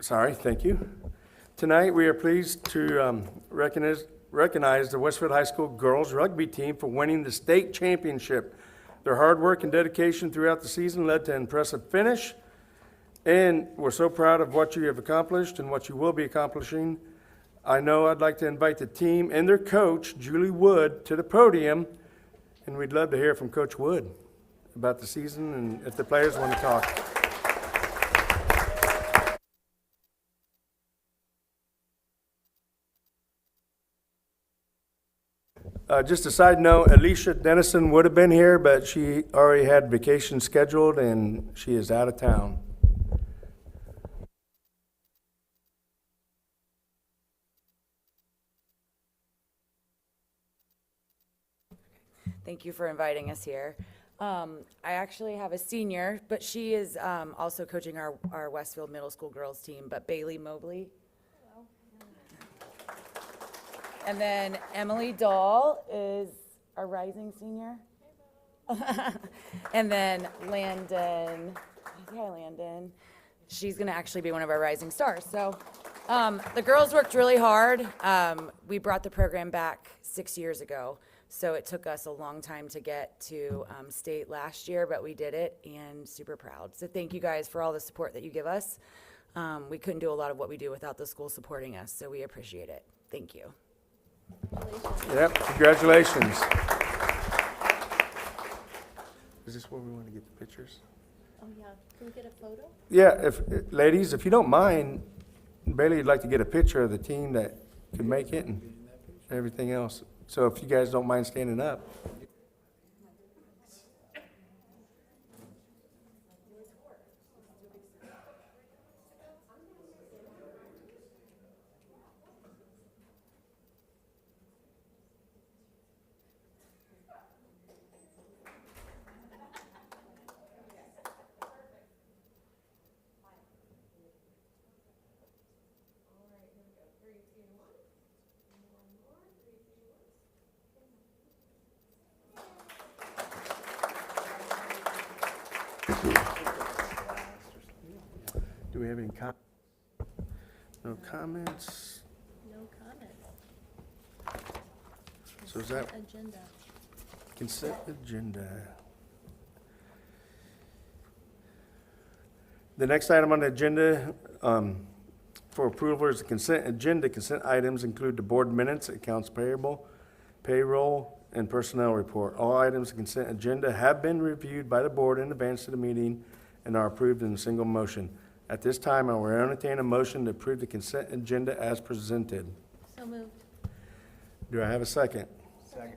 Sorry, thank you. Tonight, we are pleased to recognize the Westfield High School girls rugby team for winning the state championship. Their hard work and dedication throughout the season led to an impressive finish, and we're so proud of what you have accomplished and what you will be accomplishing. I'd like to invite the team and their coach, Julie Wood, to the podium, and we'd love to hear from Coach Wood about the season and if the players want to talk. Just a side note, Alicia Dennison would have been here, but she already had vacation scheduled and she is out of town. Thank you for inviting us here. I actually have a senior, but she is also coaching our Westfield Middle School girls team, but Bailey Mobley. And then Emily Dahl is our rising senior. And then Landon, hi Landon. She's gonna actually be one of our rising stars. So the girls worked really hard. We brought the program back 6 years ago. So it took us a long time to get to state last year, but we did it and super proud. So thank you guys for all the support that you give us. We couldn't do a lot of what we do without the school supporting us, so we appreciate it. Thank you. Yep, congratulations. Is this where we want to get the pictures? Oh, yeah. Can we get a photo? Yeah, ladies, if you don't mind, Bailey would like to get a picture of the team that could make it and everything else. So if you guys don't mind standing up. Do we have any no comments? No comments. So is that Agenda. consent agenda? The next item on the agenda for approval is the consent agenda. Consent items include the board minutes, accounts payable, payroll, and personnel report. All items of consent agenda have been reviewed by the board in advance of the meeting and are approved in a single motion. At this time, I will entertain a motion to approve the consent agenda as presented. So moved. Do I have a second? Second.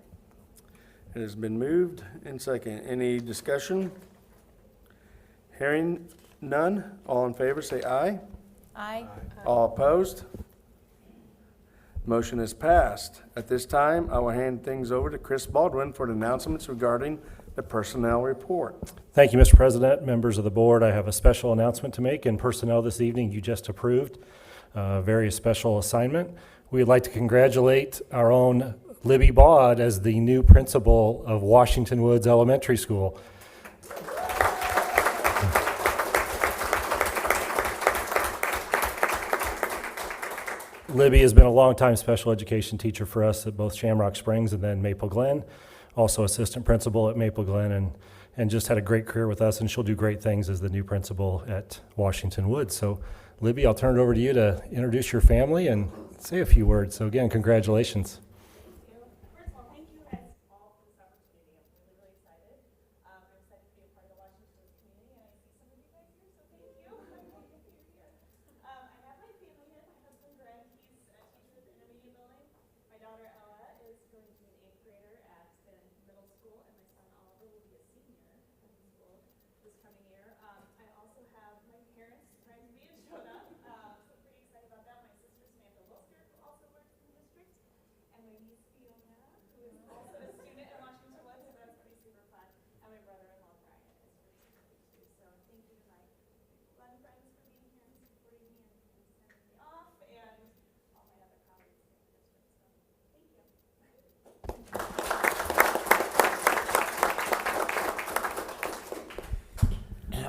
It has been moved and second. Any discussion? Hearing none, all in favor say aye. Aye. All opposed? Motion is passed. At this time, I will hand things over to Chris Baldwin for the announcements regarding the personnel report. Thank you, Mr. President, members of the board. I have a special announcement to make in personnel this evening. You just approved a very special assignment. We would like to congratulate our own Libby Baud as the new principal of Washington Woods Elementary School. Libby has been a longtime special education teacher for us at both Shamrock Springs and then Maple Glen, also assistant principal at Maple Glen, and just had a great career with us, and she'll do great things as the new principal at Washington Woods. So, Libby, I'll turn it over to you to introduce your family and say a few words. So again, congratulations. First of all, thank you guys all for this opportunity. I'm really excited. I'm excited to be a part of the Washington Woods community, and I see some of you guys here, so thank you. I'm happy to be here. I have my family here. My husband, Greg, he's a teacher at the intermediate building. My daughter, Ella, is going to be an 8th grader at the middle school, and my son, Oliver, will be a senior at the school this coming year. I also have my parents surprised me and showed up, so pretty excited about that. My sister, Samantha Wilsker, who also works in the district, and my niece, Fiona, who is also a student at Washington Woods, so that's pretty super fun. And my brother-in-law, Brian, is pretty excited too. So thank you to my Glen friends for being here and supporting me and sending me off, and all my other colleagues in the district. So thank you.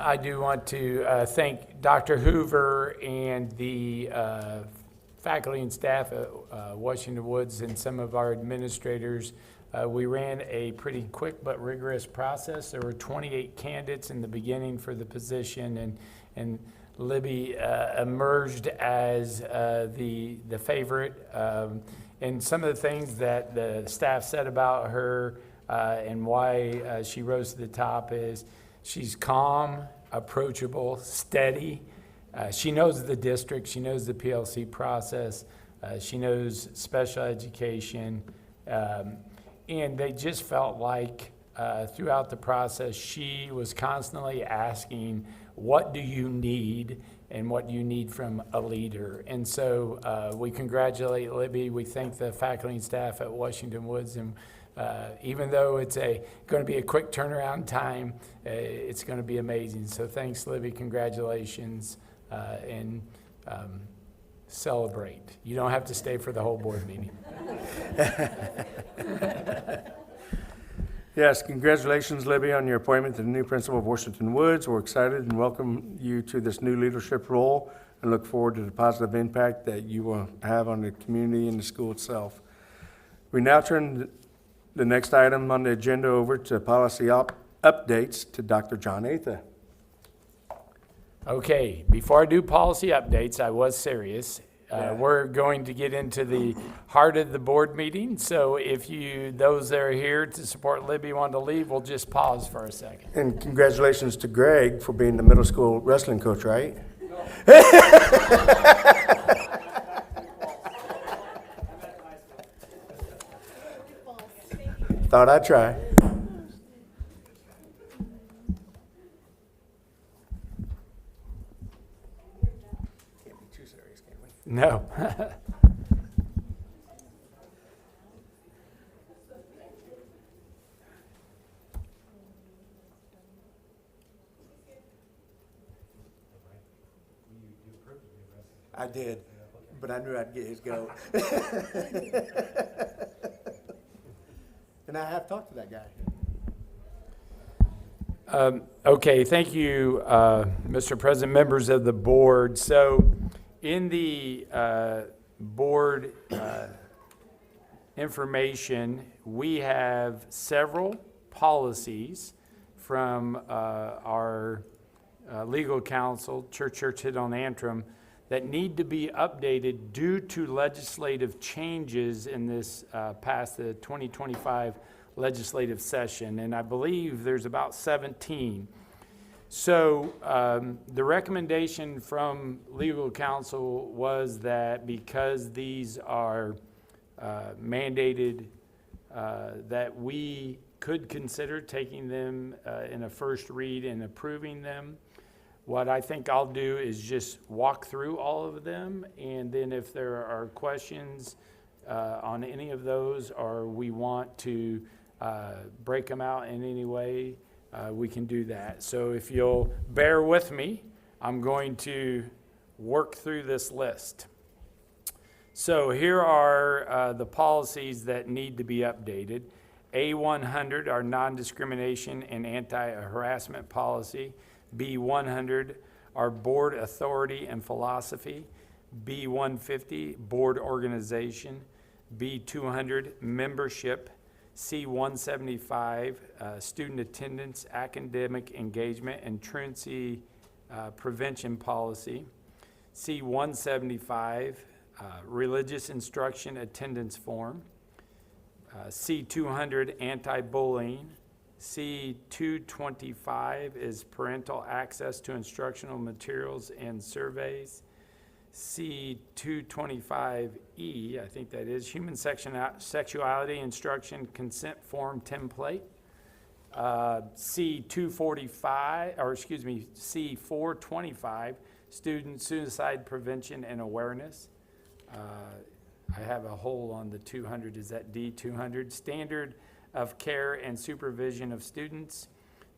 I do want to thank Dr. Hoover and the faculty and staff at Washington Woods and some of our administrators. We ran a pretty quick but rigorous process. There were 28 candidates in the beginning for the position, and Libby emerged as the favorite. And some of the things that the staff said about her and why she rose to the top is she's calm, approachable, steady. She knows the district. She knows the PLC process. She knows special education. And they just felt like throughout the process, she was constantly asking, what do you need and what do you need from a leader? And so we congratulate Libby. We thank the faculty and staff at Washington Woods. And even though it's going to be a quick turnaround time, it's going to be amazing. So thanks, Libby. Congratulations. And celebrate. You don't have to stay for the whole board meeting. Yes, congratulations, Libby, on your appointment to the new principal of Washington Woods. We're excited and welcome you to this new leadership role and look forward to the positive impact that you will have on the community and the school itself. We now turn the next item on the agenda over to policy updates to Dr. John Atha. Okay, before I do policy updates, I was serious. We're going to get into the heart of the board meeting. So if those that are here to support Libby want to leave, we'll just pause for a second. And congratulations to Greg for being the middle school wrestling coach, right? Thought I'd try. No. I did, but I knew I'd get his goat. And I have talked to that guy. Okay, thank you, Mr. President, members of the board. So in the board information, we have several policies from our legal counsel, Church Hit on Antrim, that need to be updated due to legislative changes in this past the 2025 legislative session. And I believe there's about 17. So the recommendation from legal counsel was that because these are mandated, that we could consider taking them in a first read and approving them. What I think I'll do is just walk through all of them, and then if there are questions on any of those, or we want to break them out in any way, we can do that. So if you'll bear with me, I'm going to work through this list. So here are the policies that need to be updated. A100, our non-discrimination and anti-harassment policy. B100, our board authority and philosophy. B150, board organization. B200, membership. C175, student attendance, academic engagement, and truancy prevention policy. C175, religious instruction attendance form. C200, anti-bullying. C225 is parental access to instructional materials and surveys. C225E, I think that is human sexuality instruction consent form template. C425, student suicide prevention and awareness. I have a hole on the 200, is that D200? Standard of care and supervision of students.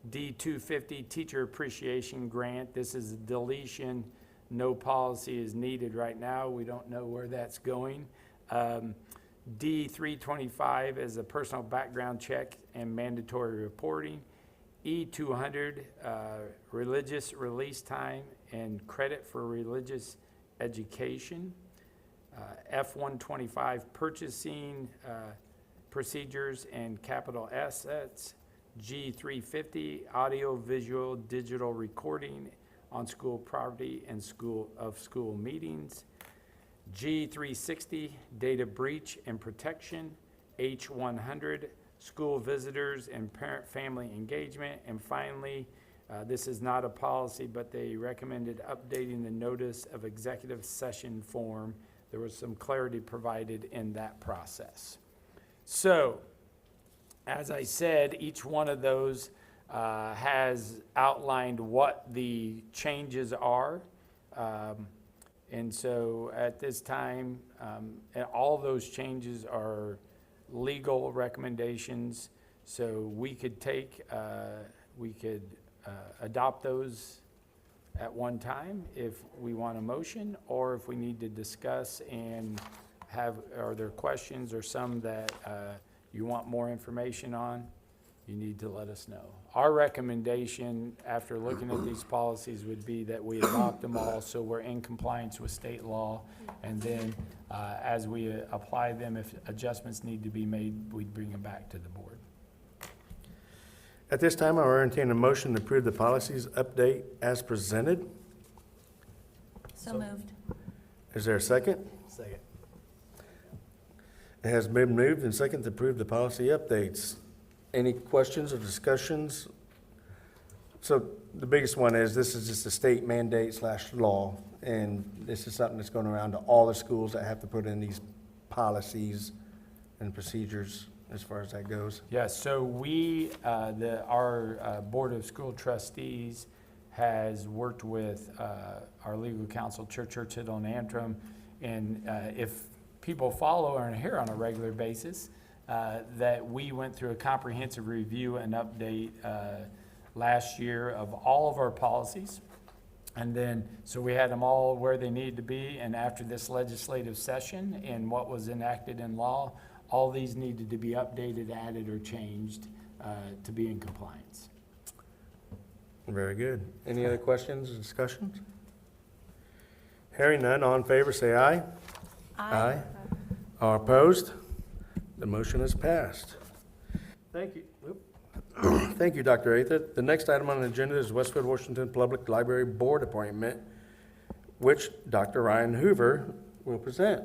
D250, teacher appreciation grant. This is a deletion. No policy is needed right now. We don't know where that's going. D325 is a personal background check and mandatory reporting. E200, religious release time and credit for religious education. F125, purchasing procedures and capital assets. G350, audio, visual, digital recording on school property and school meetings. G360, data breach and protection. H100, school visitors and parent-family engagement. And finally, this is not a policy, but they recommended updating the notice of executive session form. There was some clarity provided in that process. So, as I said, each one of those has outlined what the changes are. And so at this time, and all those changes are legal recommendations. So we could adopt those at one time if we want a motion, or if we need to discuss and are there questions or some that you want more information on, you need to let us know. Our recommendation, after looking at these policies, would be that we adopt them all so we're in compliance with state law. And then as we apply them, if adjustments need to be made, we'd bring them back to the board. At this time, I will entertain a motion to approve the policies update as presented. So moved. Is there a second? Second. It has been moved and second to approve the policy updates. Any questions or discussions? So the biggest one is, this is just a state mandate / law, and this is something that's going around to all the schools that have to put in these policies and procedures as far as that goes. Yes, so our Board of School Trustees has worked with our legal counsel, Church Hill and Antrim, and if people follow or are here on a regular basis, that we went through a comprehensive review and update last year of all of our policies. And then, so we had them all where they need to be, and after this legislative session and what was enacted in law, all these needed to be updated, added, or changed to be in compliance. Very good. Any other questions or discussions? Hearing none, all in favor, say aye. Aye. All opposed? The motion is passed. Thank you. Thank you, Dr. Atha. The next item on the agenda is Westfield Washington Public Library Board appointment, which Dr. Ryan Hoover will present.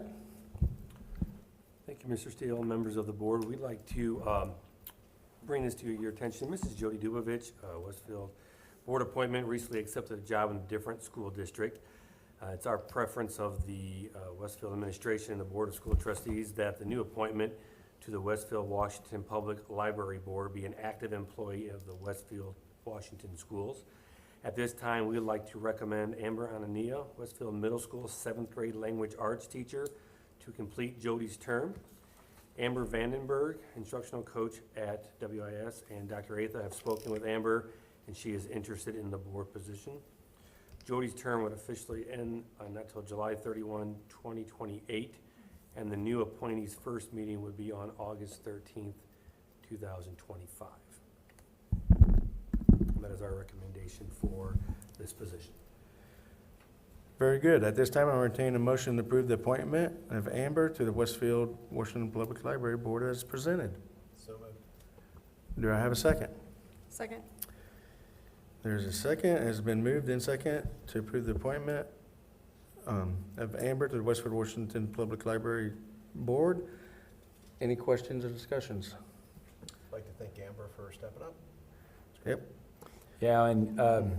Thank you, Mr. Steele, and members of the board. We'd like to bring this to your attention. Mrs. Jody Dubovich, Westfield Board appointment, recently accepted a job in a different school district. It's our preference of the Westfield administration and the Board of School Trustees that the new appointment to the Westfield Washington Public Library Board be an active employee of the Westfield Washington Schools. At this time, we would like to recommend Amber Anania, Westfield Middle School 7th grade language arts teacher, to complete Jody's term. Amber Vandenberg, instructional coach at WIS, and Dr. Atha have spoken with Amber, and she is interested in the board position. Jody's term would officially end not till July 31, 2028, and the new appointee's first meeting would be on August 13th, 2025. That is our recommendation for this position. Very good. At this time, I will entertain a motion to approve the appointment of Amber to the Westfield Washington Public Library Board as presented. So moved. Do I have a second? Second. There's a second. It has been moved in second to approve the appointment of Amber to the Westfield Washington Public Library Board. Any questions or discussions? I'd like to thank Amber for stepping up. Yep. Yeah, and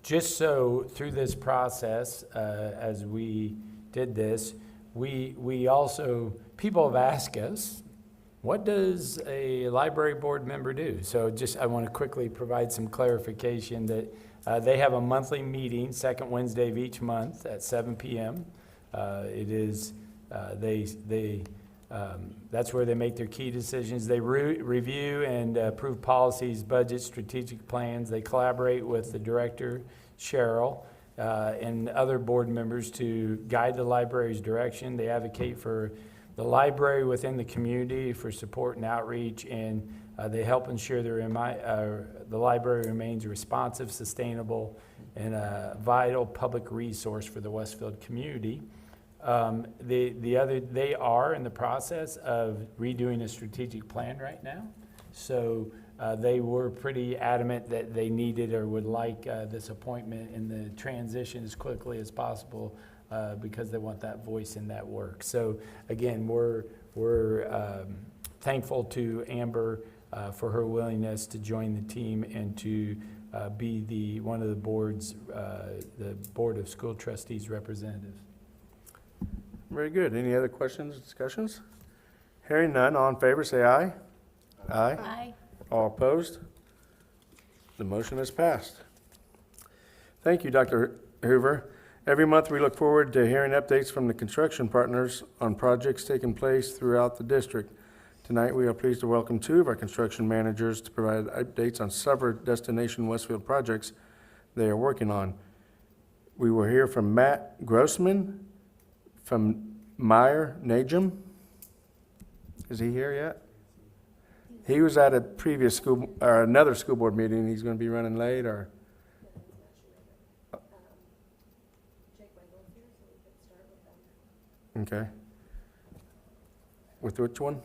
just so through this process, as we did this, we also, people have asked us, what does a library board member do? So just, I want to quickly provide some clarification that they have a monthly meeting, second Wednesday of each month at 7 p.m. It is, that's where they make their key decisions. They review and approve policies, budgets, strategic plans. They collaborate with the director, Cheryl, and other board members to guide the library's direction. They advocate for the library within the community for support and outreach, and they help ensure the library remains responsive, sustainable, and a vital public resource for the Westfield community. They are in the process of redoing a strategic plan right now. So they were pretty adamant that they needed or would like this appointment and the transition as quickly as possible because they want that voice in that work. So again, we're thankful to Amber for her willingness to join the team and to be one of the the Board of School Trustees representatives. Very good. Any other questions, discussions? Hearing none, all in favor, say aye. Aye. Aye. All opposed? The motion is passed. Thank you, Dr. Hoover. Every month, we look forward to hearing updates from the construction partners on projects taking place throughout the district. Tonight, we are pleased to welcome two of our construction managers to provide updates on several Destination Westfield projects they are working on. We will hear from Matt Grossman from Meyer Najum. Is he here yet? He was at a previous another school board meeting. He's going to be running late, or? Okay. With which one?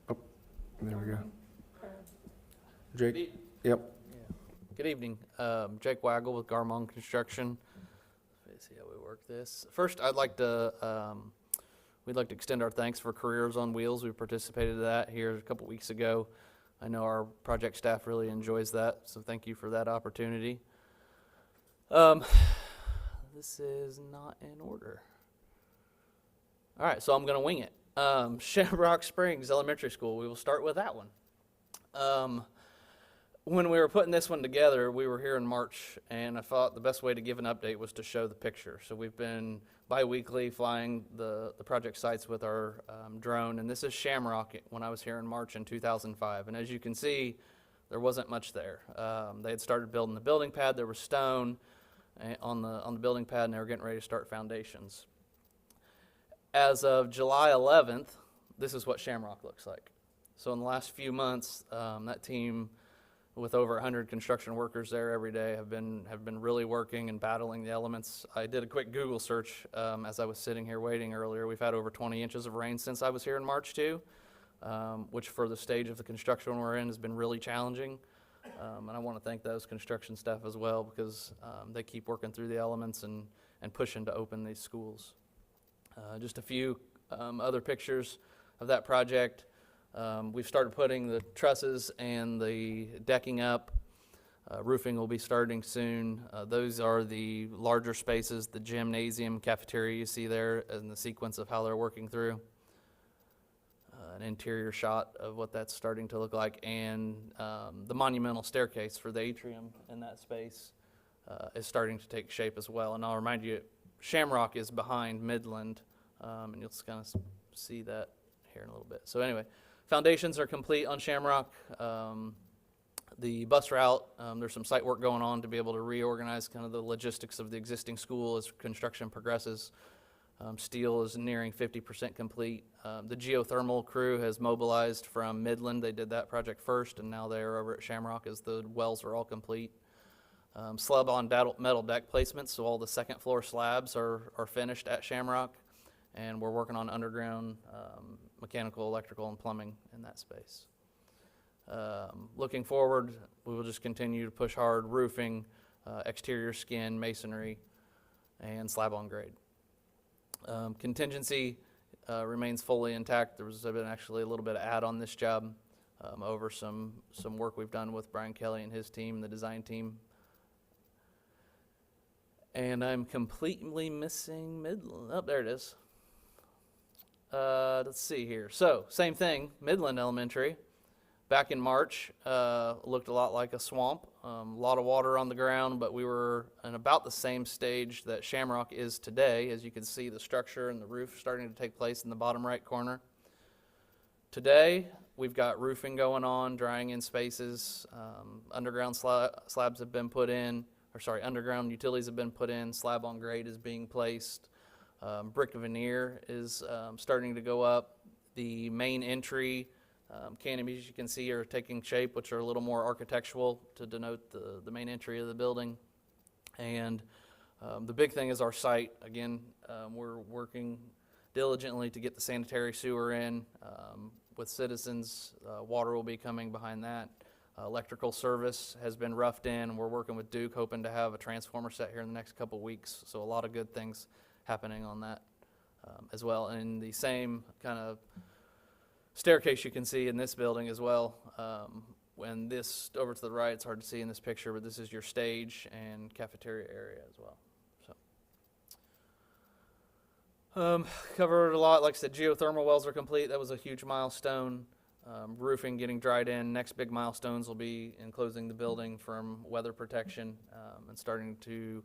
Oh, there we go. Jake? Yep. Good evening. Jake Waggle with Garmon Construction. Let's see how we work this. First, we'd like to extend our thanks for Careers on Wheels. We participated in that here a couple weeks ago. I know our project staff really enjoys that, so thank you for that opportunity. This is not in order. All right, so I'm going to wing it. Shamrock Springs Elementary School, we will start with that one. When we were putting this one together, we were here in March, and I thought the best way to give an update was to show the picture. So we've been bi-weekly flying the project sites with our drone, and this is Shamrock when I was here in March in 2005. And as you can see, there wasn't much there. They had started building the building pad. There was stone on the building pad, and they were getting ready to start foundations. As of July 11th, this is what Shamrock looks like. So in the last few months, that team, with over 100 construction workers there every day, have been really working and battling the elements. I did a quick Google search as I was sitting here waiting earlier. We've had over 20 inches of rain since I was here in March too, which for the stage of the construction we're in has been really challenging. And I want to thank those construction staff as well, because they keep working through the elements and pushing to open these schools. Just a few other pictures of that project. We've started putting the trusses and the decking up. Roofing will be starting soon. Those are the larger spaces, the gymnasium, cafeteria you see there, and the sequence of how they're working through. An interior shot of what that's starting to look like, and the monumental staircase for the atrium in that space is starting to take shape as well. And I'll remind you, Shamrock is behind Midland, and you'll kind of see that here in a little bit. So anyway, foundations are complete on Shamrock. The bus route, there's some site work going on to be able to reorganize kind of the logistics of the existing school as construction progresses. Steel is nearing 50% complete. The geothermal crew has mobilized from Midland. They did that project first, and now they're over at Shamrock as the wells are all complete. Slab on metal deck placements, so all the second floor slabs are finished at Shamrock, and we're working on underground mechanical, electrical, and plumbing in that space. Looking forward, we will just continue to push hard roofing, exterior skin, masonry, and slab on grade. Contingency remains fully intact. There's been actually a little bit of add on this job over some work we've done with Brian Kelly and his team, the design team. And I'm completely missing Midland. Oh, there it is. Let's see here. So, same thing, Midland Elementary. Back in March, looked a lot like a swamp. A lot of water on the ground, but we were in about the same stage that Shamrock is today. As you can see, the structure and the roof starting to take place in the bottom right corner. Today, we've got roofing going on, drying in spaces. Underground slabs have been put in, underground utilities have been put in. Slab on grade is being placed. Brick veneer is starting to go up. The main entry canopies you can see are taking shape, which are a little more architectural to denote the main entry of the building. And the big thing is our site. Again, we're working diligently to get the sanitary sewer in with citizens. Water will be coming behind that. Electrical service has been roughed in. We're working with Duke, hoping to have a transformer set here in the next couple weeks. So a lot of good things happening on that as well. And the same kind of staircase you can see in this building as well. When this, over to the right, it's hard to see in this picture, but this is your stage and cafeteria area as well. So, covered a lot. Like I said, geothermal wells are complete. That was a huge milestone. Roofing getting dried in. Next big milestones will be enclosing the building from weather protection and starting to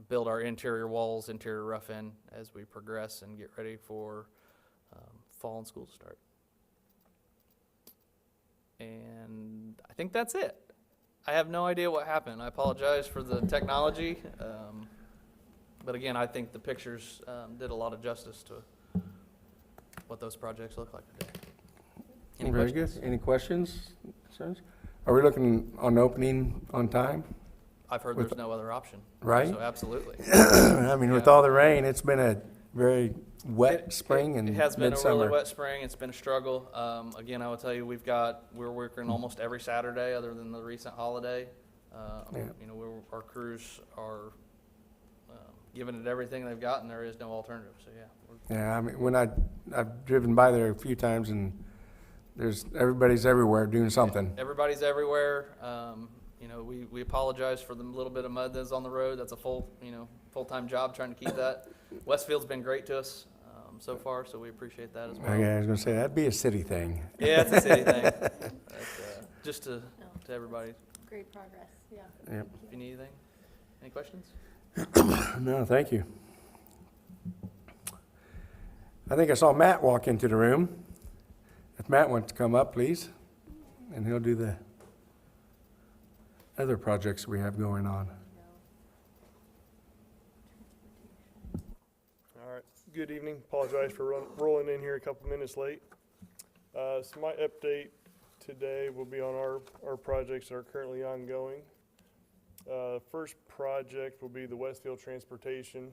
build our interior walls, interior rough in as we progress and get ready for fall and school to start. And I think that's it. I have no idea what happened. I apologize for the technology. But again, I think the pictures did a lot of justice to what those projects look like today. Any Very questions? good. Any questions? Concerns? Are we looking on opening on time? I've heard there's no other option. Right? So absolutely. I mean, with Yeah. all the rain, it's been a very wet spring and It has been a midsummer. really wet spring. It's been a struggle. Again, I will tell you, we're working almost every Saturday other than the recent holiday. Yeah. You know, our crews are giving it everything they've got, and there is no alternative. So yeah, Yeah, I mean, when I've driven by there a few times and everybody's everywhere doing something. everybody's everywhere. You know, we apologize for the little bit of mud that's on the road. That's a full-time job trying to keep that. Westfield's been great to us so far, so we appreciate that as well. Okay, I was gonna say, that'd be a city thing. Yeah, it's a city thing. Just to everybody, Great progress, yeah. Yep. if you need anything. Any questions? No, thank you. I think I saw Matt walk into the room. If Matt wants to come up, please, and he'll do the other projects we have going on. All right, good evening. Apologize for rolling in here a couple minutes late. So my update today will be on our projects that are currently ongoing. First project will be the Westfield Transportation.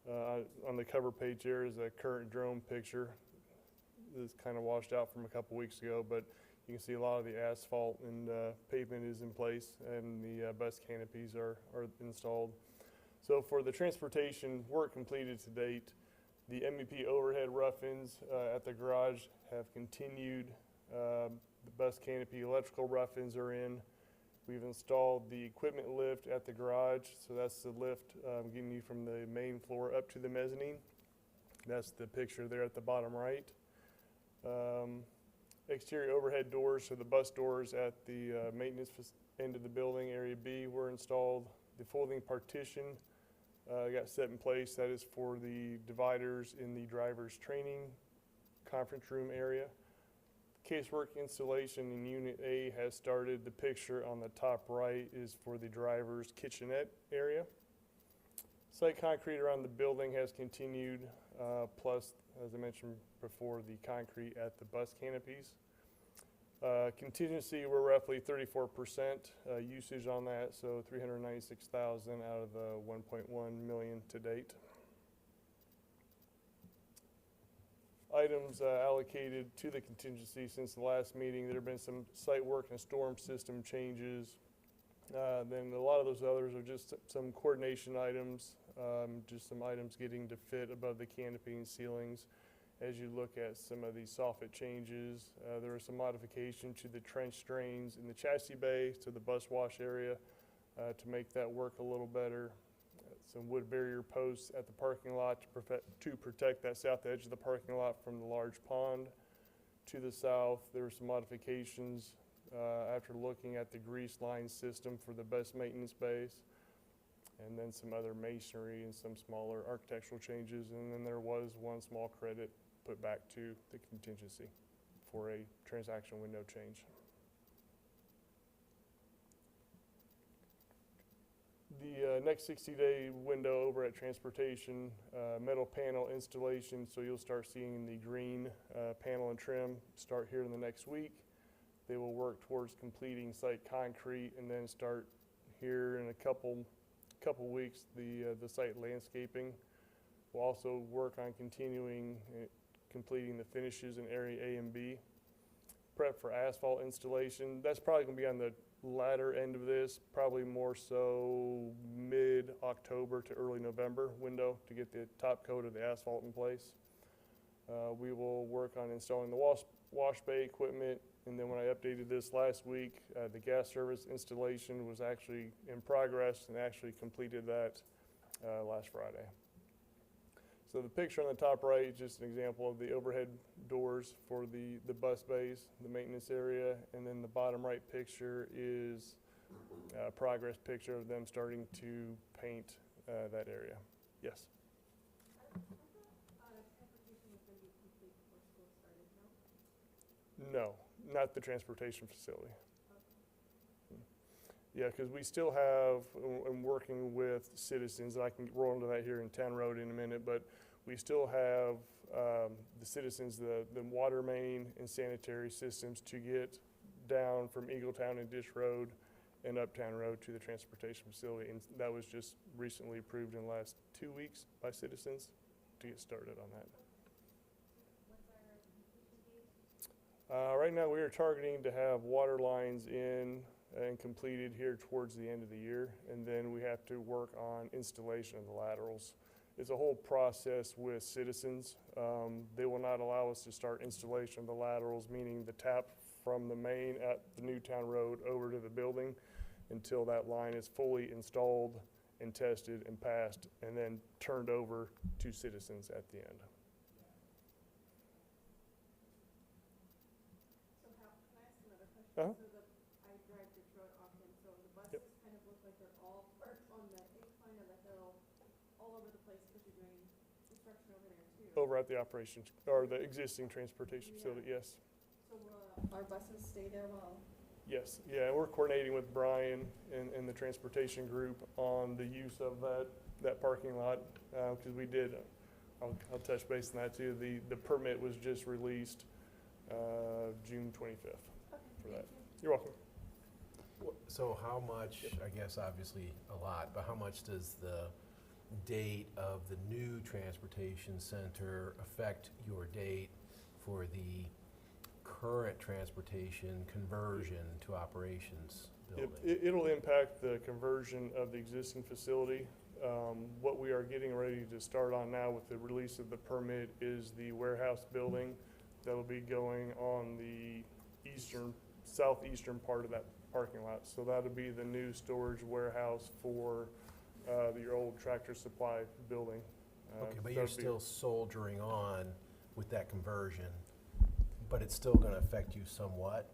On the cover page there is a current drone picture. This kind of washed out from a couple weeks ago, but you can see a lot of the asphalt and pavement is in place, and the bus canopies are installed. So for the transportation work completed to date, the MEP overhead rough-ins at the garage have continued. The bus canopy electrical rough-ins are in. We've installed the equipment lift at the garage, so that's the lift getting you from the main floor up to the mezzanine. That's the picture there at the bottom right. Exterior overhead doors, so the bus doors at the maintenance end of the building, Area B, were installed. The folding partition got set in place. That is for the dividers in the driver's training conference room area. Casework installation in Unit A has started. The picture on the top right is for the driver's kitchenette area. Site concrete around the building has continued, plus, as I mentioned before, the concrete at the bus canopies. Contingency, we're roughly 34% usage on that, so $396,000 out of the $1.1 million to date. Items allocated to the contingency since the last meeting. There have been some site work and storm system changes. Then a lot of those others are just some coordination items, just some items getting to fit above the canopy and ceilings. As you look at some of these soffit changes, there are some modification to the trench drains in the chassis bay to the bus wash area to make that work a little better. Some wood barrier posts at the parking lot to protect that south edge of the parking lot from the large pond. To the south, there were some modifications after looking at the grease line system for the bus maintenance bays, and then some other masonry and some smaller architectural changes. And then there was one small credit put back to the contingency for a transaction with no change. The next 60-day window over at Transportation, metal panel installation, so you'll start seeing the green panel and trim start here in the next week. They will work towards completing site concrete and then start here in a couple weeks the site landscaping. We'll also work on completing the finishes in area A and B. Prep for asphalt installation, that's probably gonna be on the latter end of this, probably more so mid-October to early November window to get the top coat of the asphalt in place. We will work on installing the wash bay equipment, and then when I updated this last week, the gas service installation was actually in progress and actually completed that last Friday. So the picture on the top right is just an example of the overhead doors for the bus bays, the maintenance area, and then the bottom right picture is a progress picture of them starting to paint that area. Yes? No, not the transportation facility. Yeah, because we still have, I'm working with citizens, and I can roll into that here in Town Road in a minute, but we still have the citizens, the water main and sanitary systems to get down from Eagletown and Dish Road and Uptown Road to the transportation facility. And that was just recently approved in the last 2 weeks by citizens to get started on that. Right now, we are targeting to have water lines in and completed here towards the end of the year, and then we have to work on installation of the laterals. It's a whole process with citizens. They will not allow us to start installation of the laterals, meaning the tap from the main at the Newtown Road over to the building, until that line is fully installed and tested and passed, and then turned over to citizens at the end. So how, can I ask another question? Uh-huh. So I drive this road often, so the buses kind of look like they're all parked on the incline of the hill, all over the place, because you're doing construction over there too. Over at the operations, or the existing transportation facility, yes. So will our buses stay there while? Yes, yeah, we're coordinating with Brian and the transportation group on the use of that parking lot, because we did, I'll touch base on that too. The permit was just released June 25th for that. You're welcome. So how much, I guess obviously a lot, but how much does the date of the new transportation center affect your date for the current transportation conversion to operations building? It'll impact the conversion of the existing facility. What we are getting ready to start on now with the release of the permit is the warehouse building that'll be going on the southeastern part of that parking lot. So that'll be the new storage warehouse for your old Tractor Supply building. Okay, but so you're that'd be- still soldiering on with that conversion, but it's still gonna affect you somewhat?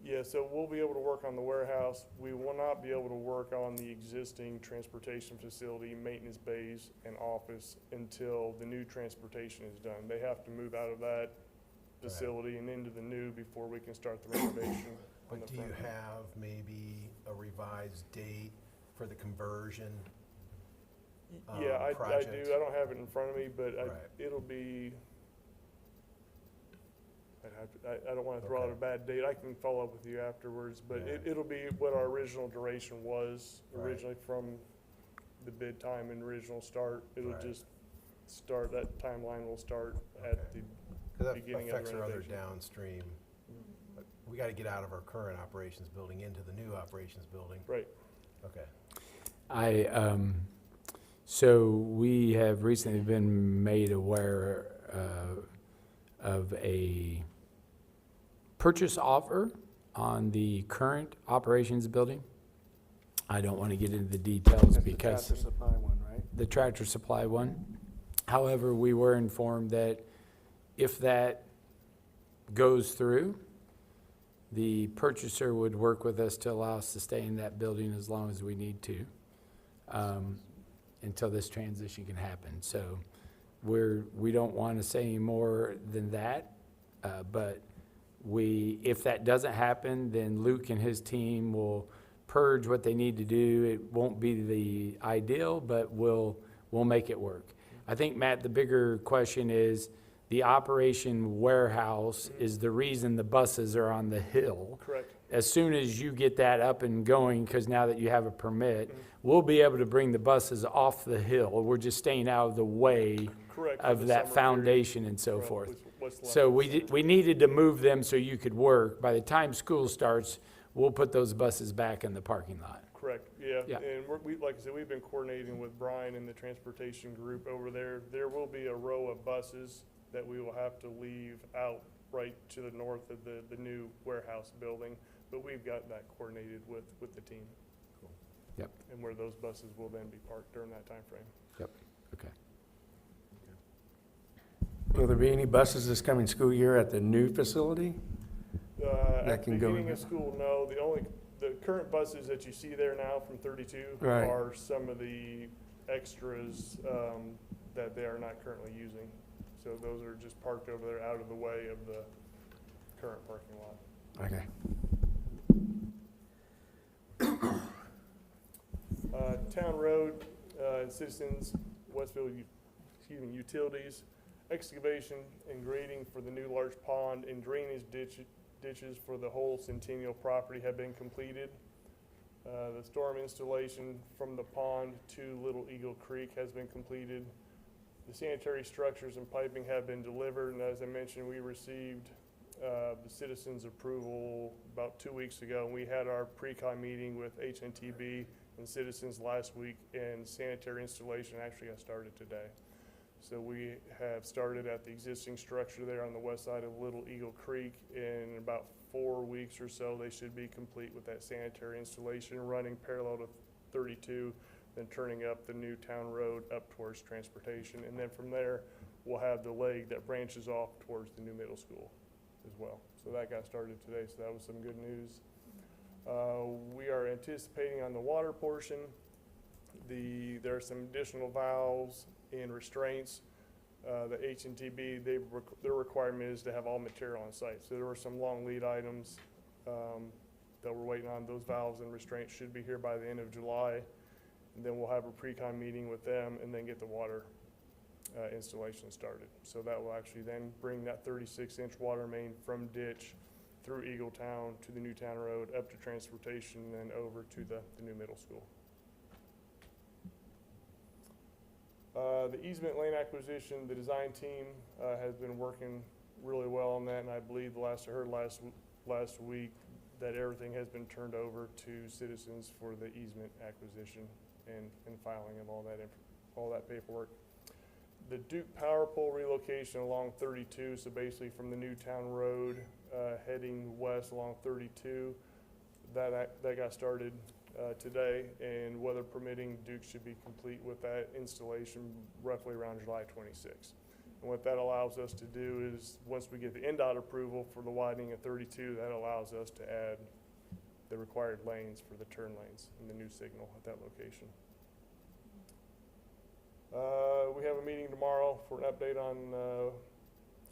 Yeah, so we'll be able to work on the warehouse. We will not be able to work on the existing transportation facility, maintenance bays, and office until the new transportation is done. They have to move out of that facility and into the new before we can start the renovation on But the do you front end. have maybe a revised date for the conversion? Yeah, I project? do. I don't have it in front of me, but Right. it'll be, I don't want to throw out a Okay. bad date. I can follow up with you afterwards, but Yeah. it'll be what our original duration was Right. originally from the bid time and original start. It'll Right. just start, that timeline will start Okay. at the, Because that beginning of the affects our other renovation. downstream. But we gotta get out of our current operations building into the new operations building. right. Okay. So we have recently been made aware of a purchase offer on the current operations building. I don't want to get into the details That's the because Tractor Supply one, right? the Tractor Supply one. However, we were informed that if that goes through, the purchaser would work with us to allow us to stay in that building as long as we need to, until this transition can happen. So we don't want to say any more than that, but if that doesn't happen, then Luke and his team will purge what they need to do. It won't be the ideal, but we'll make it work. I think, Matt, the bigger question is the operation warehouse is the reason the buses are on the hill. Correct. As soon as you get that up and going, because now that you have a permit, we'll be able to bring the buses off the hill. We're just staying out of the way Correct. for of the that summer period. foundation and so Right, forth. with what's left So of we, the we needed to move them so you could work. By the time school starts, we'll put those buses back in the parking lot. Correct, yeah. Yeah. And like I said, we've been coordinating with Brian and the transportation group over there. There will be a row of buses that we will have to leave out right to the north of the new warehouse building, but we've got that coordinated with the team. Yep. And where those buses will then be parked during that time frame. Yep, okay. Will there be any buses this coming school year at the new facility? At the can go beginning in. of school, no. The current buses that you see there now from 32 Right. are some of the extras that they are not currently using. So those are just parked over there out of the way of the current parking lot. Okay. Town road, citizens, Westfield, utilities, excavation and grading for the new large pond and drainage ditches for the whole Centennial property have been completed. The storm installation from the pond to Little Eagle Creek has been completed. The sanitary structures and piping have been delivered, and as I mentioned, we received the citizens' approval about 2 weeks ago, and we had our pre-con meeting with HNTB and citizens last week, and sanitary installation actually got started today. So we have started at the existing structure there on the west side of Little Eagle Creek. In about 4 weeks or so, they should be complete with that sanitary installation, running parallel to 32, then turning up the new town road up towards transportation. And then from there, we'll have the leg that branches off towards the new middle school as well. So that got started today, so that was some good news. We are anticipating on the water portion, there are some additional valves and restraints. The HNTB, their requirement is to have all material on site. So there were some long lead items that we're waiting on. Those valves and restraints should be here by the end of July. And then we'll have a pre-con meeting with them and then get the water installation started. So that will actually then bring that 36-inch water main from ditch through Eagletown to the new town road, up to transportation, and then over to the new middle school. The easement lane acquisition, the design team has been working really well on that, and I believe I heard last week that everything has been turned over to citizens for the easement acquisition and filing of all that paperwork. The Duke Power Pole relocation along 32, so basically from the new town road heading west along 32, that got started today, and weather permitting, Duke should be complete with that installation roughly around July 26th. And what that allows us to do is, once we get the NDOT approval for the widening of 32, that allows us to add the required lanes for the turn lanes and the new signal at that location. We have a meeting tomorrow for an update on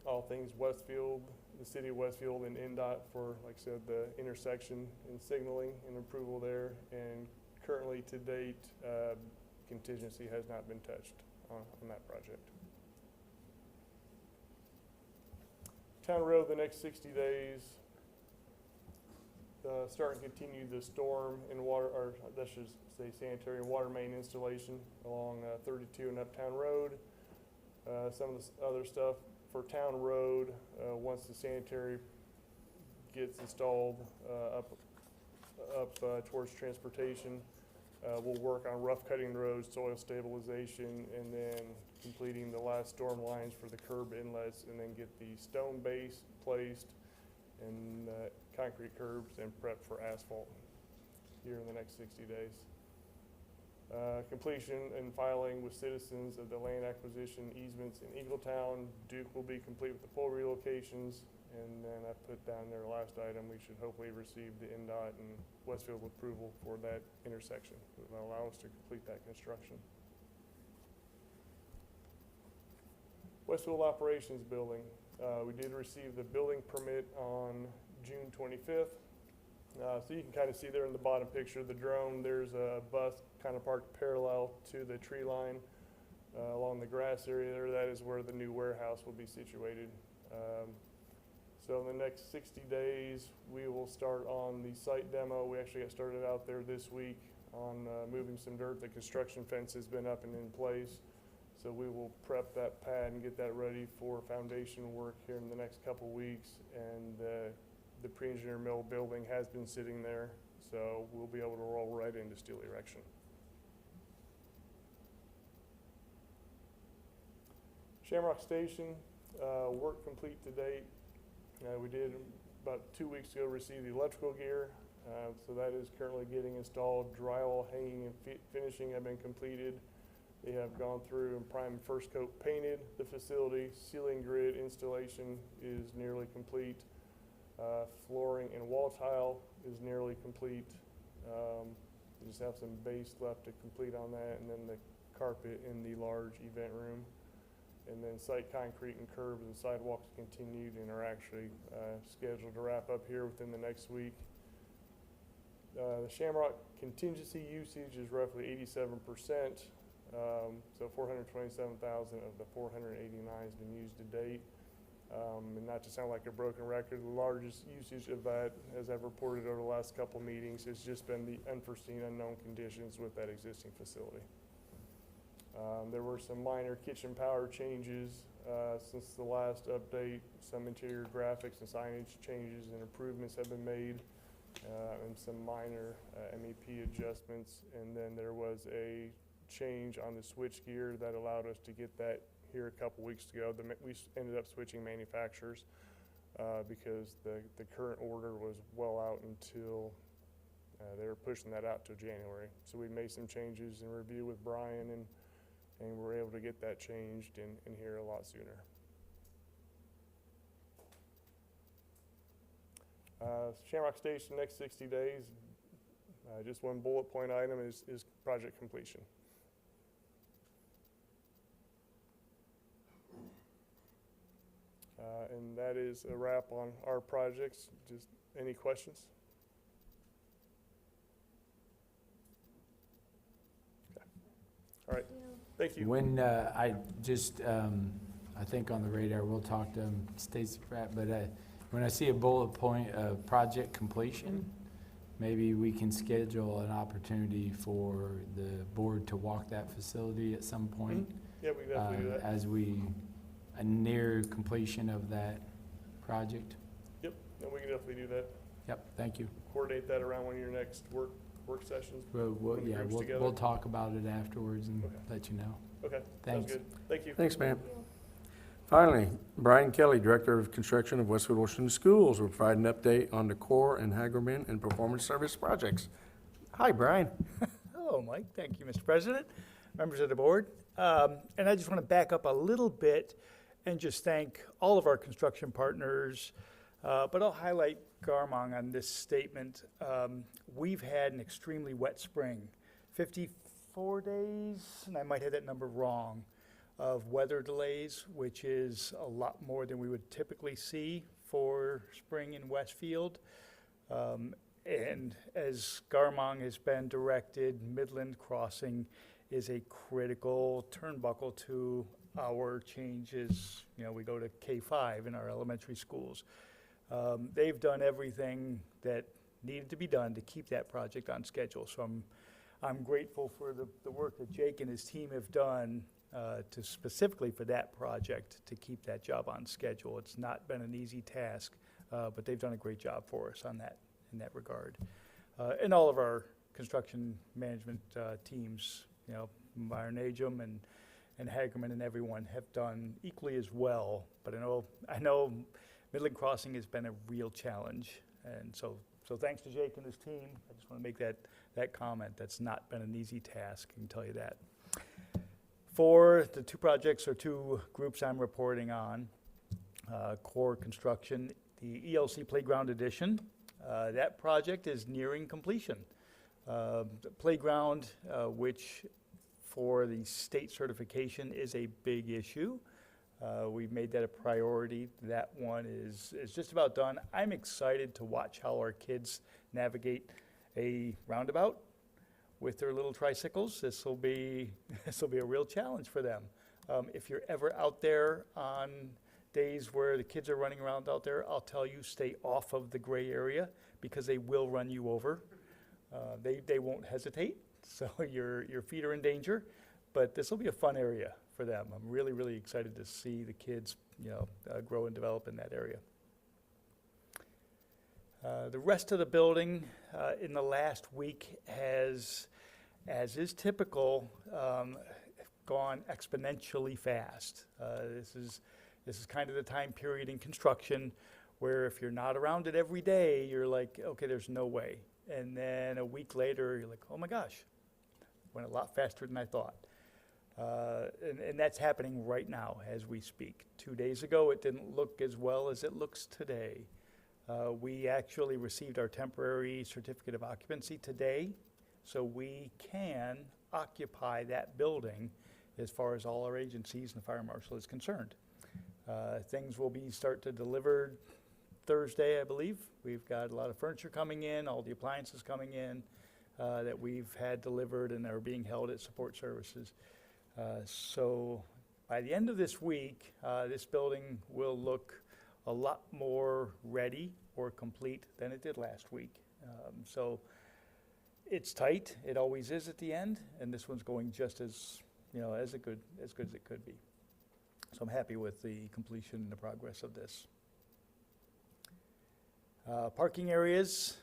all things Westfield, the city of Westfield, and NDOT for, like I said, the intersection and signaling and approval there. And currently to date, contingency has not been touched on that project. Town road the next 60 days. Start and continue the storm and water, or that should say sanitary and water main installation along 32 and Uptown Road. Some of the other stuff for Town Road, once the sanitary gets installed up towards transportation, we'll work on rough cutting the roads, soil stabilization, and then completing the last storm lines for the curb inlets, and then get the stone base placed and concrete curbs and prep for asphalt here in the next 60 days. Completion and filing with citizens of the land acquisition easements in Eagletown. Duke will be complete with the pole relocations, and then I put down their last item. We should hopefully receive the NDOT and Westfield approval for that intersection. It will allow us to complete that construction. Westfield Operations Building. We did receive the building permit on June 25th. So you can kind of see there in the bottom picture, the drone, there's a bus kind of parked parallel to the tree line along the grass area there. That is where the new warehouse will be situated. So in the next 60 days, we will start on the site demo. We actually got started out there this week on moving some dirt. The construction fence has been up and in place. So we will prep that pad and get that ready for foundation work here in the next couple weeks. And the pre-engineer mill building has been sitting there, so we'll be able to roll right into steel erection. Shamrock Station, work complete to date. We did about 2 weeks ago receive the electrical gear, so that is currently getting installed. Drywall hanging and finishing have been completed. They have gone through and primed first coat painted the facility. Ceiling grid installation is nearly complete. Flooring and wall tile is nearly complete. We just have some base left to complete on that, and then the carpet in the large event room. And then site concrete and curbs and sidewalks continued and are actually scheduled to wrap up here within the next week. The Shamrock contingency usage is roughly 87%. So 427,000 of the 489 has been used to date. And not to sound like a broken record, the largest usage of that, as I've reported over the last couple meetings, has just been the unforeseen unknown conditions with that existing facility. There were some minor kitchen power changes since the last update. Some interior graphics and signage changes and improvements have been made, and some minor MEP adjustments. And then there was a change on the switch gear that allowed us to get that here a couple weeks ago. We ended up switching manufacturers because the current order was well out until they were pushing that out to January. So we made some changes in review with Brian, and we're able to get that changed in here a lot sooner. Shamrock Station, next 60 days, just one bullet point item is project completion. And that is a wrap on our projects. Just any questions? Okay. All right. Thank you. When I think on the radar, we'll talk to Stacy Pratt, but when I see a bullet point of project completion, maybe we can schedule an opportunity for the board to walk that facility at some point. Yeah, we can definitely do that. As we near completion of that project. Yep, no, we can definitely do that. Yep, thank you. Coordinate that around one of your next work sessions. We'll we'll talk about it afterwards and let you know. Okay, Thanks. sounds good. Thank you. Thanks, ma'am. Finally, Brian Kelly, Director of Construction of Westwood Washington Schools, will provide an update on the core and Hagerman and performance service projects. Hi, Brian. Hello, Mike. Thank you, Mr. President, members of the board. And I just want to back up a little bit and just thank all of our construction partners, but I'll highlight Garmong on this statement. We've had an extremely wet spring, 54 days, and I might have that number wrong, of weather delays, which is a lot more than we would typically see for spring in Westfield. And as Garmong has been directed, Midland Crossing is a critical turnbuckle to our changes. You know, we go to K-5 in our elementary schools. They've done everything that needed to be done to keep that project on schedule. So I'm grateful for the work that Jake and his team have done to specifically for that project to keep that job on schedule. It's not been an easy task, but they've done a great job for us on that in that regard. And all of our construction management teams, you know, Byron Ajum and Hagerman and everyone have done equally as well. But I know Midland Crossing has been a real challenge, and so thanks to Jake and his team. I just want to make that comment. That's not been an easy task, I can tell you that. For the two projects or two groups I'm reporting on, core construction, the ELC Playground Addition, that project is nearing completion. The playground, which for the state certification is a big issue. We've made that a priority. That one is just about done. I'm excited to watch how our kids navigate a roundabout with their little tricycles. This will be a real challenge for them. If you're ever out there on days where the kids are running around out there, I'll tell you, stay off of the gray area because they will run you over. They won't hesitate, so your feet are in danger, but this will be a fun area for them. I'm really, really excited to see the kids, grow and develop in that area. The rest of the building in the last week has, as is typical, gone exponentially fast. This is kind of the time period in construction where if you're not around it every day, you're like, okay, there's no way. And then a week later, you're like, oh my gosh, went a lot faster than I thought. And that's happening right now as we speak. 2 days ago, it didn't look as well as it looks today. We actually received our temporary certificate of occupancy today, so we can occupy that building as far as all our agencies and the fire marshal is concerned. Things will start to deliver Thursday, I believe. We've got a lot of furniture coming in, all the appliances coming in that we've had delivered and are being held at support services. So by the end of this week, this building will look a lot more ready or complete than it did last week. So it's tight. It always is at the end, and this one's going just as good as it could be. So I'm happy with the completion and the progress of this. Parking areas.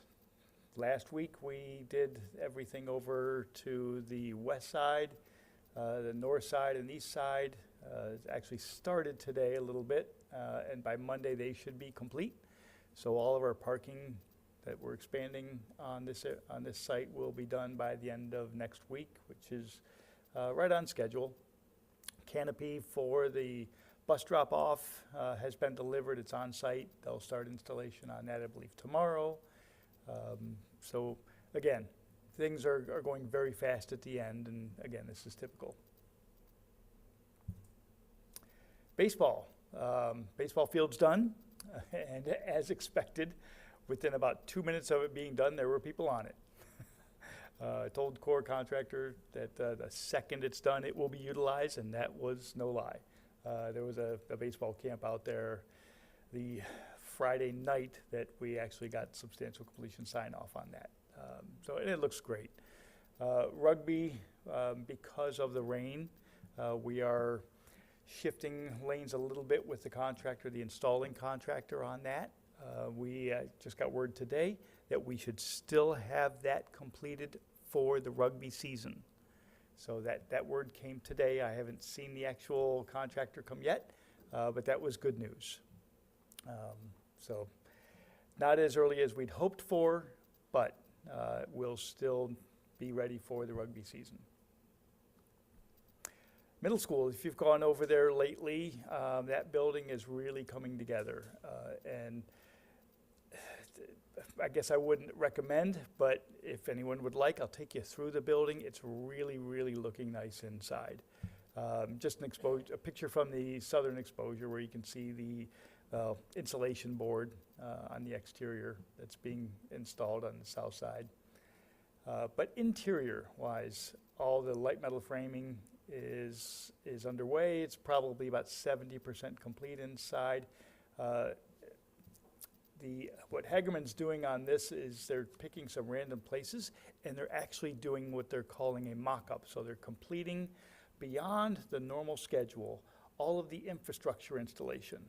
Last week we did everything over to the west side, the north side and east side. It actually started today a little bit, and by Monday they should be complete. So all of our parking that we're expanding on this site will be done by the end of next week, which is right on schedule. Canopy for the bus drop-off has been delivered. It's on site. They'll start installation on that, I believe, tomorrow. So again, things are going very fast at the end, and again, this is typical. Baseball. Baseball field's done, and as expected, within about 2 minutes of it being done, there were people on it. I told Core Contractor that the second it's done, it will be utilized, and that was no lie. There was a baseball camp out there the Friday night that we actually got substantial completion sign-off on that. So it looks great. Rugby, because of the rain, we are shifting lanes a little bit with the contractor, the installing contractor on that. We just got word today that we should still have that completed for the rugby season. So that word came today. I haven't seen the actual contractor come yet, but that was good news. So not as early as we'd hoped for, but we'll still be ready for the rugby season. Middle school, if you've gone over there lately, that building is really coming together. And I guess I wouldn't recommend, but if anyone would like, I'll take you through the building. It's really, really looking nice inside. Just a picture from the southern exposure where you can see the insulation board on the exterior that's being installed on the south side. But interior-wise, all the light metal framing is underway. It's probably about 70% complete inside. What Hagerman's doing on this is they're picking some random places, and they're actually doing what they're calling a mock-up. So they're completing beyond the normal schedule all of the infrastructure installation,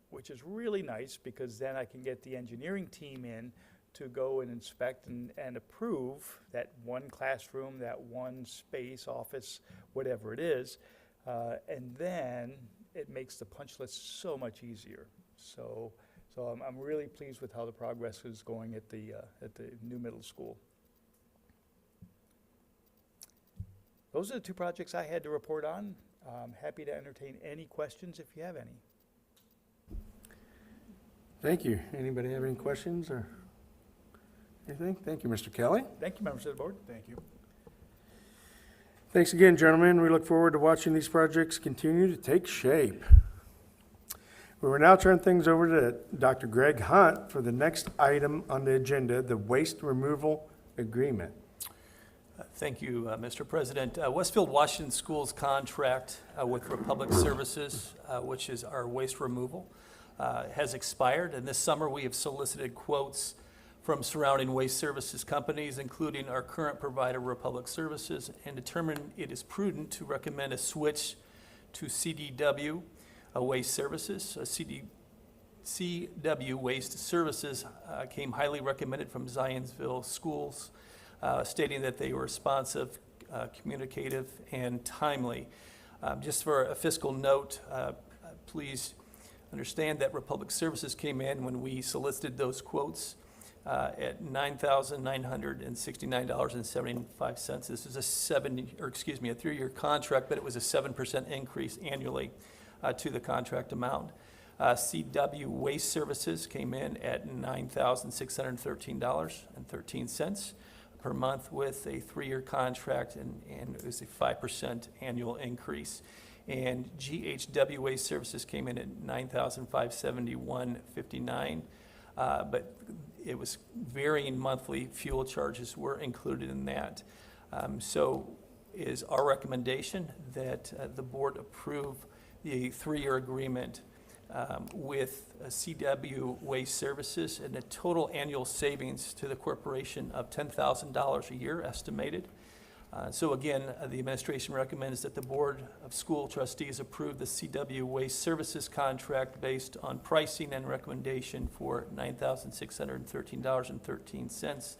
which is really nice because then I can get the engineering team in to go and inspect and approve that one classroom, that one space, office, whatever it is, and then it makes the punch list so much easier. So I'm really pleased with how the progress is going at the new middle school. Those are the two projects I had to report on. I'm happy to entertain any questions if you have any. Thank you. Anybody have any questions or anything? Thank you, Mr. Kelly. Thank you, members of the board. Thank you. Thanks again, gentlemen. We look forward to watching these projects continue to take shape. We will now turn things over to Dr. Greg Hunt for the next item on the agenda, the waste removal agreement. Thank you, Mr. President. Westfield Washington Schools contract with Republic Services, which is our waste removal, has expired, and this summer we have solicited quotes from surrounding waste services companies, including our current provider, Republic Services, and determined it is prudent to recommend a switch to CDW Waste Services. CW Waste Services came highly recommended from Zionsville Schools, stating that they were responsive, communicative, and timely. Just for a fiscal note, please understand that Republic Services came in when we solicited those quotes at $9,969.75. This is a 3-year contract, but it was a 7% increase annually to the contract amount. CW Waste Services came in at $9,613.13 per month with a 3-year contract, and it was a 5% annual increase. And GHW Waste Services came in at $9,571.59, but it was varying monthly fuel charges were included in that. So is our recommendation that the board approve the 3-year agreement with CW Waste Services, and a total annual savings to the corporation of $10,000 a year estimated. So again, the administration recommends that the Board of School Trustees approve the CW Waste Services contract based on pricing and recommendation for $9,613.13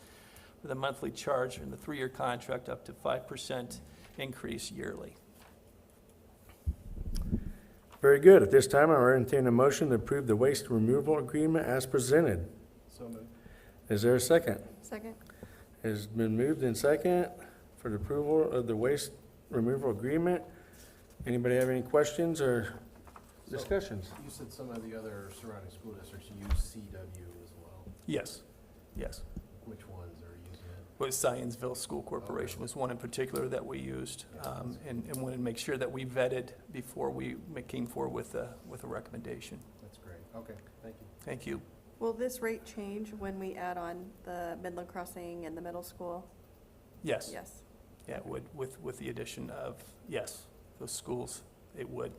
with a monthly charge, and the 3-year contract up to 5% increase yearly. Very good. At this time, I will entertain a motion to approve the waste removal agreement as presented. So moved. Is there a second? Second. It's been moved in second for the approval of the waste removal agreement. Anybody have any questions or discussions? You said some of the other surrounding school districts use CW as well. Yes, yes. Which ones are using it? Was Zionsville School Corporation was one in particular that we used, and wanted to make sure that we vetted before we came forward with a recommendation. That's great. Okay, thank you. Thank you. Will this rate change when we add on the Midland Crossing and the middle school? Yes. Yes. Yeah, it would, with the addition of, yes, those schools, it would.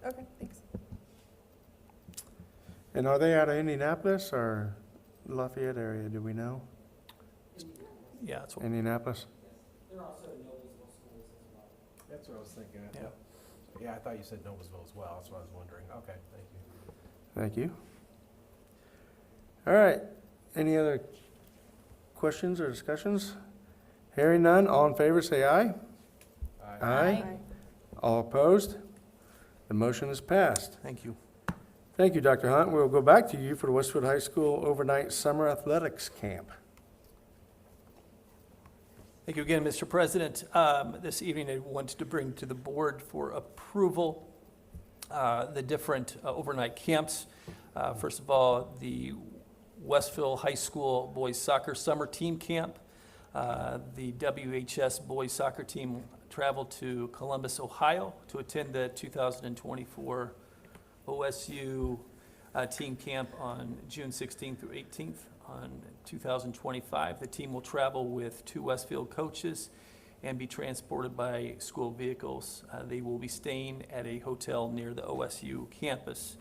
Okay, thanks. And are they out of Indianapolis or Lafayette area, do we know? Yeah, that's what, Indianapolis? That's what I was thinking. yeah. Yeah, I thought you said Noblesville as well. That's what I was wondering. Okay, thank you. Thank you. All right. Any other questions or discussions? Hearing none, all in favor say aye. Aye. All opposed? The motion is passed. Thank you. Thank you, Dr. Hunt. We'll go back to you for the Westfield High School overnight summer athletics camp. Thank you again, Mr. President. This evening, I wanted to bring to the board for approval the different overnight camps. First of all, the Westfield High School Boys Soccer Summer Team Camp. The WHS Boys Soccer Team traveled to Columbus, Ohio to attend the 2024 OSU Team Camp on June 16th through 18th on 2025. The team will travel with 2 Westfield coaches and be transported by school vehicles. They will be staying at a hotel near the OSU campus.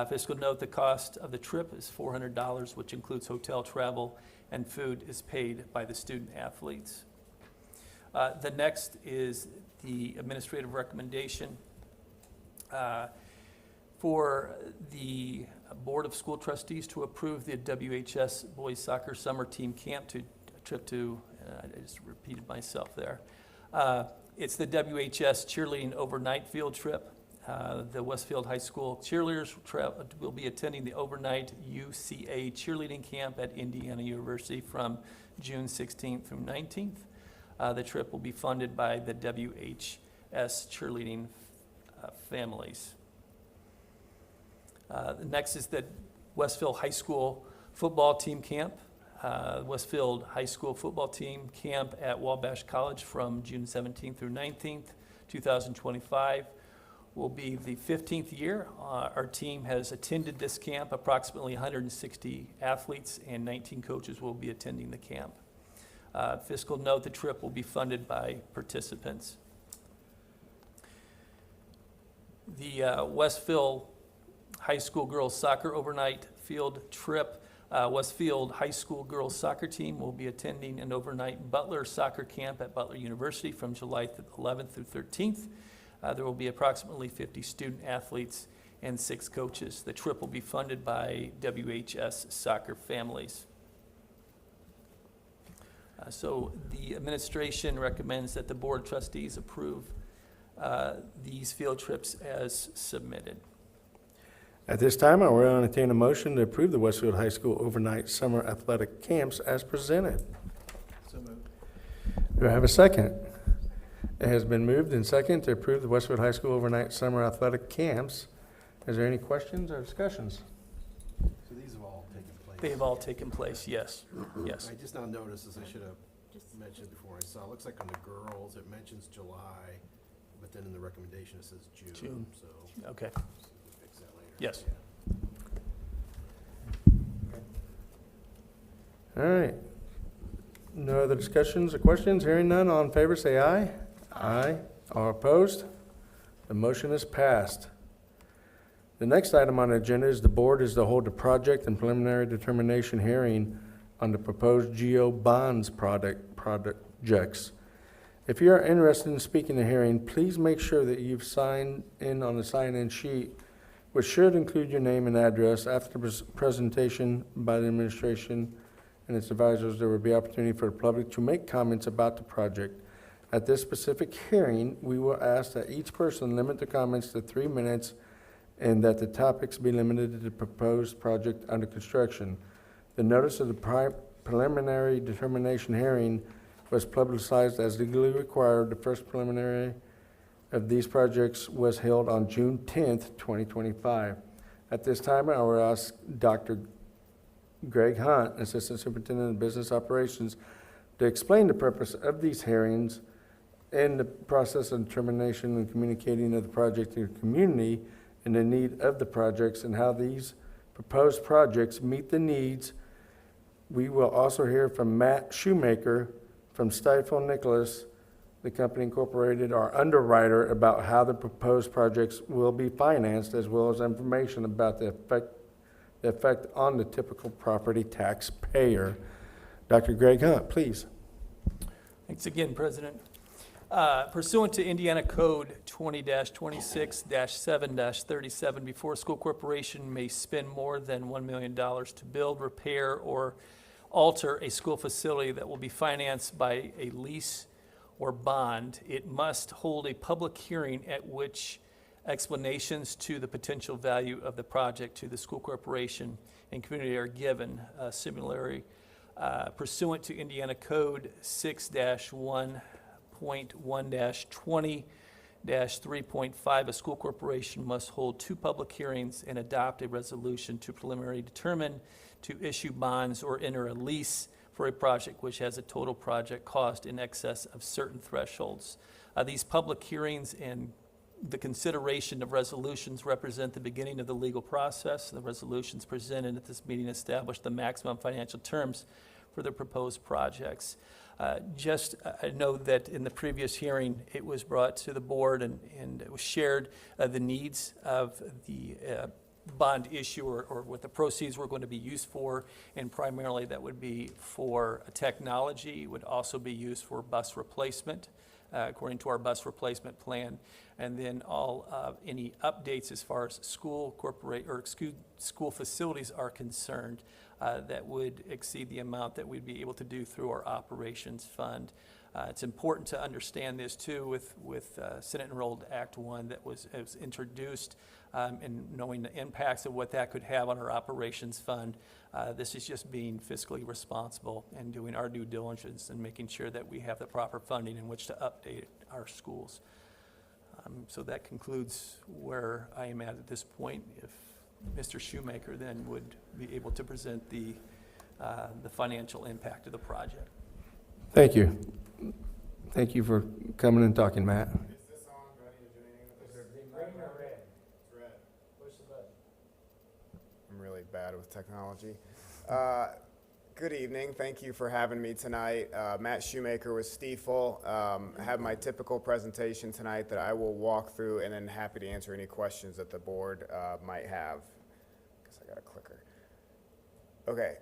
Fiscal note, the cost of the trip is $400, which includes hotel travel, and food is paid by the student athletes. The next is the administrative recommendation for the Board of School Trustees to approve the WHS Boys Soccer Summer Team Camp trip to, I just repeated myself there. It's the WHS cheerleading overnight field trip. The Westfield High School cheerleaders will be attending the overnight UCA cheerleading camp at Indiana University from June 16th through 19th. The trip will be funded by the WHS cheerleading families. The next is the Westfield High School football team camp. Westfield High School football team camp at Wabash College from June 17th through 19th, 2025. will be the 15th year. Our team has attended this camp. Approximately 160 athletes and 19 coaches will be attending the camp. Fiscal note, the trip will be funded by participants. The Westfield High School Girls Soccer Overnight Field Trip. Westfield High School Girls Soccer Team will be attending an overnight Butler Soccer Camp at Butler University from July 11th through 13th. There will be approximately 50 student athletes and 6 coaches. The trip will be funded by WHS Soccer Families. So the administration recommends that the Board of Trustees approve these field trips as submitted. At this time, I will entertain a motion to approve the Westfield High School overnight summer athletic camps as presented. So moved. Do I have a second? It has been moved and second to approve the Westfield High School overnight summer athletic camps. Is there any questions or discussions? So these have all taken place? They have all taken place, yes, yes. I just now noticed, as I should have mentioned before I saw, it looks like on the girls, it mentions July, but then in the recommendation it says June. June. So Okay, we'll fix that later. yes. All right. No other discussions or questions? Hearing none, all in favor say aye. Aye. All opposed? The motion is passed. The next item on the agenda is the board is to hold a project and preliminary determination hearing on the proposed GEO bonds projects. If you are interested in speaking in the hearing, please make sure that you've signed in on the sign-in sheet, which should include your name and address. After the presentation by the administration and its advisors, there will be opportunity for the public to make comments about the project. At this specific hearing, we will ask that each person limit their comments to 3 minutes and that the topics be limited to the proposed project under construction. The notice of the preliminary determination hearing was publicized as legally required. The first preliminary of these projects was held on June 10th, 2025. At this time, I will ask Dr. Greg Hunt, Assistant Superintendent of Business Operations, to explain the purpose of these hearings and the process of determination and communicating of the project to the community and the need of the projects and how these proposed projects meet the needs. We will also hear from Matt Shoemaker from Stifel Nicholas, the company incorporated, our underwriter, about how the proposed projects will be financed, as well as information about the effect on the typical property taxpayer. Dr. Greg Hunt, please. Thanks again, President. Pursuant to Indiana Code 20-26-7-37, before a school corporation may spend more than $1 million to build, repair, or alter a school facility that will be financed by a lease or bond, it must hold a public hearing at which explanations to the potential value of the project to the school corporation and community are given. Similarly, pursuant to Indiana Code 6-1.1-20-3.5, a school corporation must hold 2 public hearings and adopt a resolution to preliminarily determine to issue bonds or enter a lease for a project which has a total project cost in excess of certain thresholds. These public hearings and the consideration of resolutions represent the beginning of the legal process. The resolutions presented at this meeting establish the maximum financial terms for the proposed projects. Just know that in the previous hearing, it was brought to the board and it was shared the needs of the bond issue or what the proceeds were going to be used for, and primarily that would be for technology. It would also be used for bus replacement, according to our bus replacement plan, and then all any updates as far as school facilities are concerned that would exceed the amount that we'd be able to do through our operations fund. It's important to understand this too with Senate Enrolled Act 1 that was introduced, and knowing the impacts of what that could have on our operations fund. This is just being fiscally responsible and doing our due diligence and making sure that we have the proper funding in which to update our schools. So that concludes where I am at this point. If Mr. Shoemaker then would be able to present the financial impact of the project. Thank you. Thank you for coming and talking, Matt. Is this on? Do I need to do anything with this? bad with technology. Good evening. Thank you for having me tonight. Matt Shoemaker with Stiefel. I have my typical presentation tonight that I will walk through, and then happy to answer any questions that the board might have. Guess I got a clicker. Okay,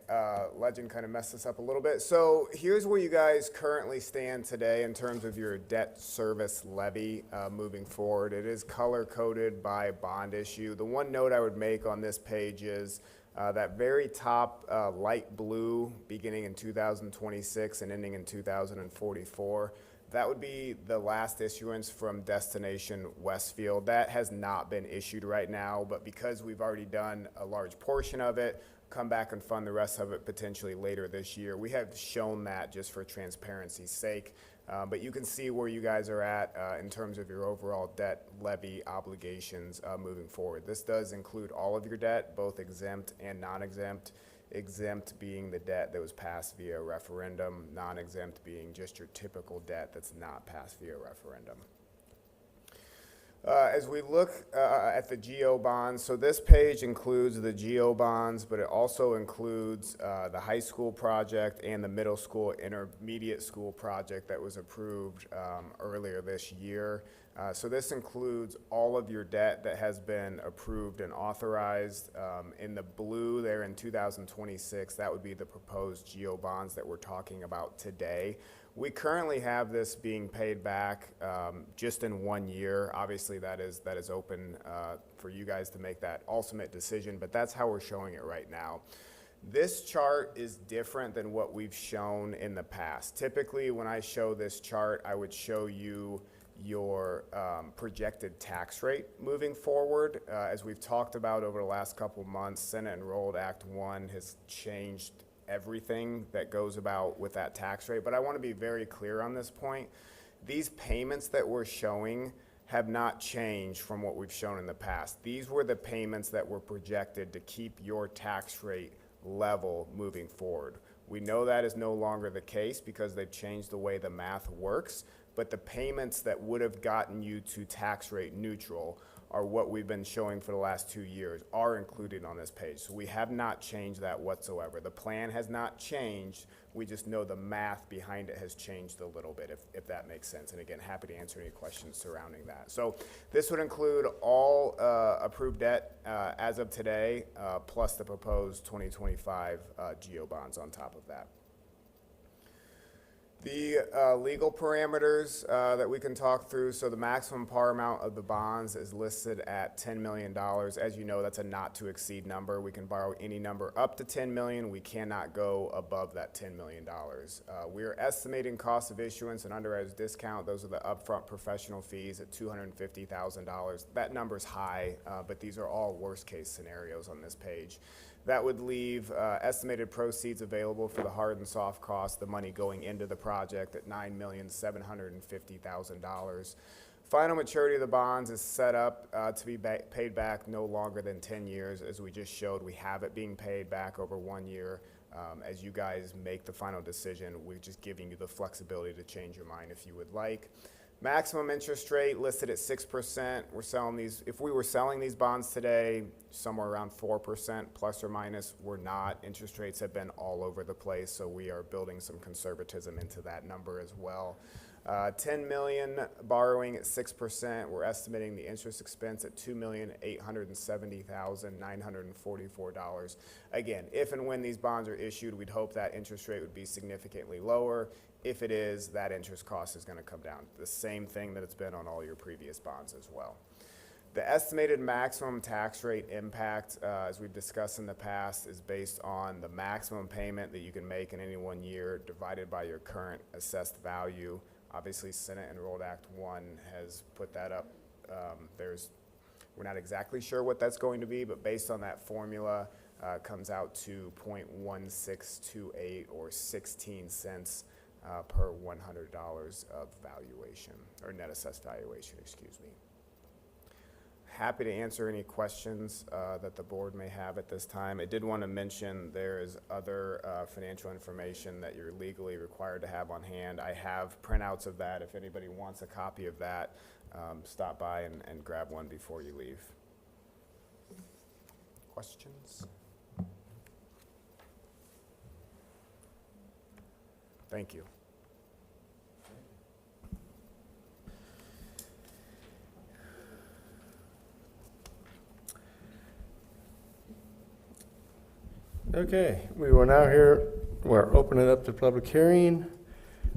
Legend kind of messed this up a little bit. So here's where you guys currently stand today in terms of your debt service levy moving forward. It is color-coded by bond issue. The one note I would make on this page is that very top light blue beginning in 2026 and ending in 2044. That would be the last issuance from Destination Westfield. That has not been issued right now, but because we've already done a large portion of it, come back and fund the rest of it potentially later this year. We have shown that just for transparency's sake, but you can see where you guys are at in terms of your overall debt levy obligations moving forward. This does include all of your debt, both exempt and non-exempt. Exempt being the debt that was passed via referendum, non-exempt being just your typical debt that's not passed via referendum. As we look at the GO bonds, so this page includes the GO bonds, but it also includes the high school project and the middle school, intermediate school project that was approved earlier this year. So this includes all of your debt that has been approved and authorized. In the blue there in 2026, that would be the proposed GO bonds that we're talking about today. We currently have this being paid back just in 1 year. Obviously, that is open for you guys to make that ultimate decision, but that's how we're showing it right now. This chart is different than what we've shown in the past. Typically, when I show this chart, I would show you your projected tax rate moving forward. As we've talked about over the last couple months, Senate Enrolled Act 1 has changed everything that goes about with that tax rate. But I want to be very clear on this point. These payments that we're showing have not changed from what we've shown in the past. These were the payments that were projected to keep your tax rate level moving forward. We know that is no longer the case because they've changed the way the math works, but the payments that would have gotten you to tax rate neutral are what we've been showing for the last 2 years, are included on this page. So we have not changed that whatsoever. The plan has not changed. We just know the math behind it has changed a little bit, if that makes sense. And again, happy to answer any questions surrounding that. So this would include all approved debt as of today, plus the proposed 2025 GO bonds on top of that. The legal parameters that we can talk through, so the maximum par amount of the bonds is listed at $10 million. As you know, that's a not to exceed number. We can borrow any number up to $10 million. We cannot go above that $10 million. We are estimating cost of issuance and underwriter's discount. Those are the upfront professional fees at $250,000. That number's high, but these are all worst case scenarios on this page. That would leave estimated proceeds available for the hard and soft costs, the money going into the project at $9,750,000. Final maturity of the bonds is set up to be paid back no longer than 10 years. As we just showed, we have it being paid back over 1 year. As you guys make the final decision, we're just giving you the flexibility to change your mind if you would like. Maximum interest rate listed at 6%. We're selling these, if we were selling these bonds today, somewhere around 4% plus or minus. We're not. Interest rates have been all over the place, so we are building some conservatism into that number as well. 10 million borrowing at 6%. We're estimating the interest expense at $2,870,944. Again, if and when these bonds are issued, we'd hope that interest rate would be significantly lower. If it is, that interest cost is going to come down. The same thing that it's been on all your previous bonds as well. The estimated maximum tax rate impact, as we've discussed in the past, is based on the maximum payment that you can make in any 1 year divided by your current assessed value. Obviously, Senate Enrolled Act 1 has put that up. We're not exactly sure what that's going to be, but based on that formula, comes out to 0.1628 or 16 cents per $100 of valuation, or net assessed valuation, excuse me. Happy to answer any questions that the board may have at this time. I did want to mention there is other financial information that you're legally required to have on hand. I have printouts of that. If anybody wants a copy of that, stop by and grab one before you leave. Questions? Thank you. Okay, we will now we're opening up the public hearing.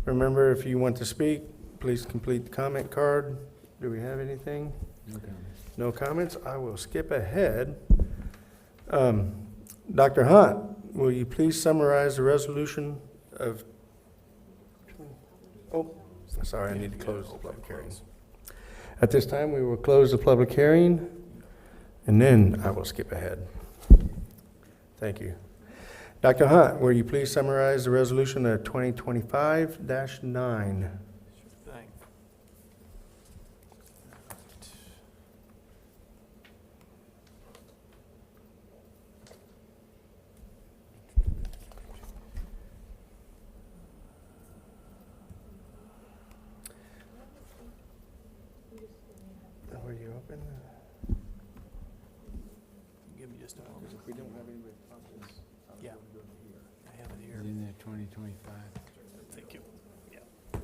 Remember, if you want to speak, please complete the comment card. Do we have anything? No comments? I will skip ahead. Dr. Hunt, will you please summarize the resolution of, oh, sorry, I need to close the public hearing. At this time, we will close the public hearing, and then I will skip ahead. Thank you. Dr. Hunt, will you please summarize the resolution of 2025-9? Thing. Were you open? Give me just a moment. If we don't have anybody talking, Yeah. I have it here. In there 2025. Thank you. Yeah. All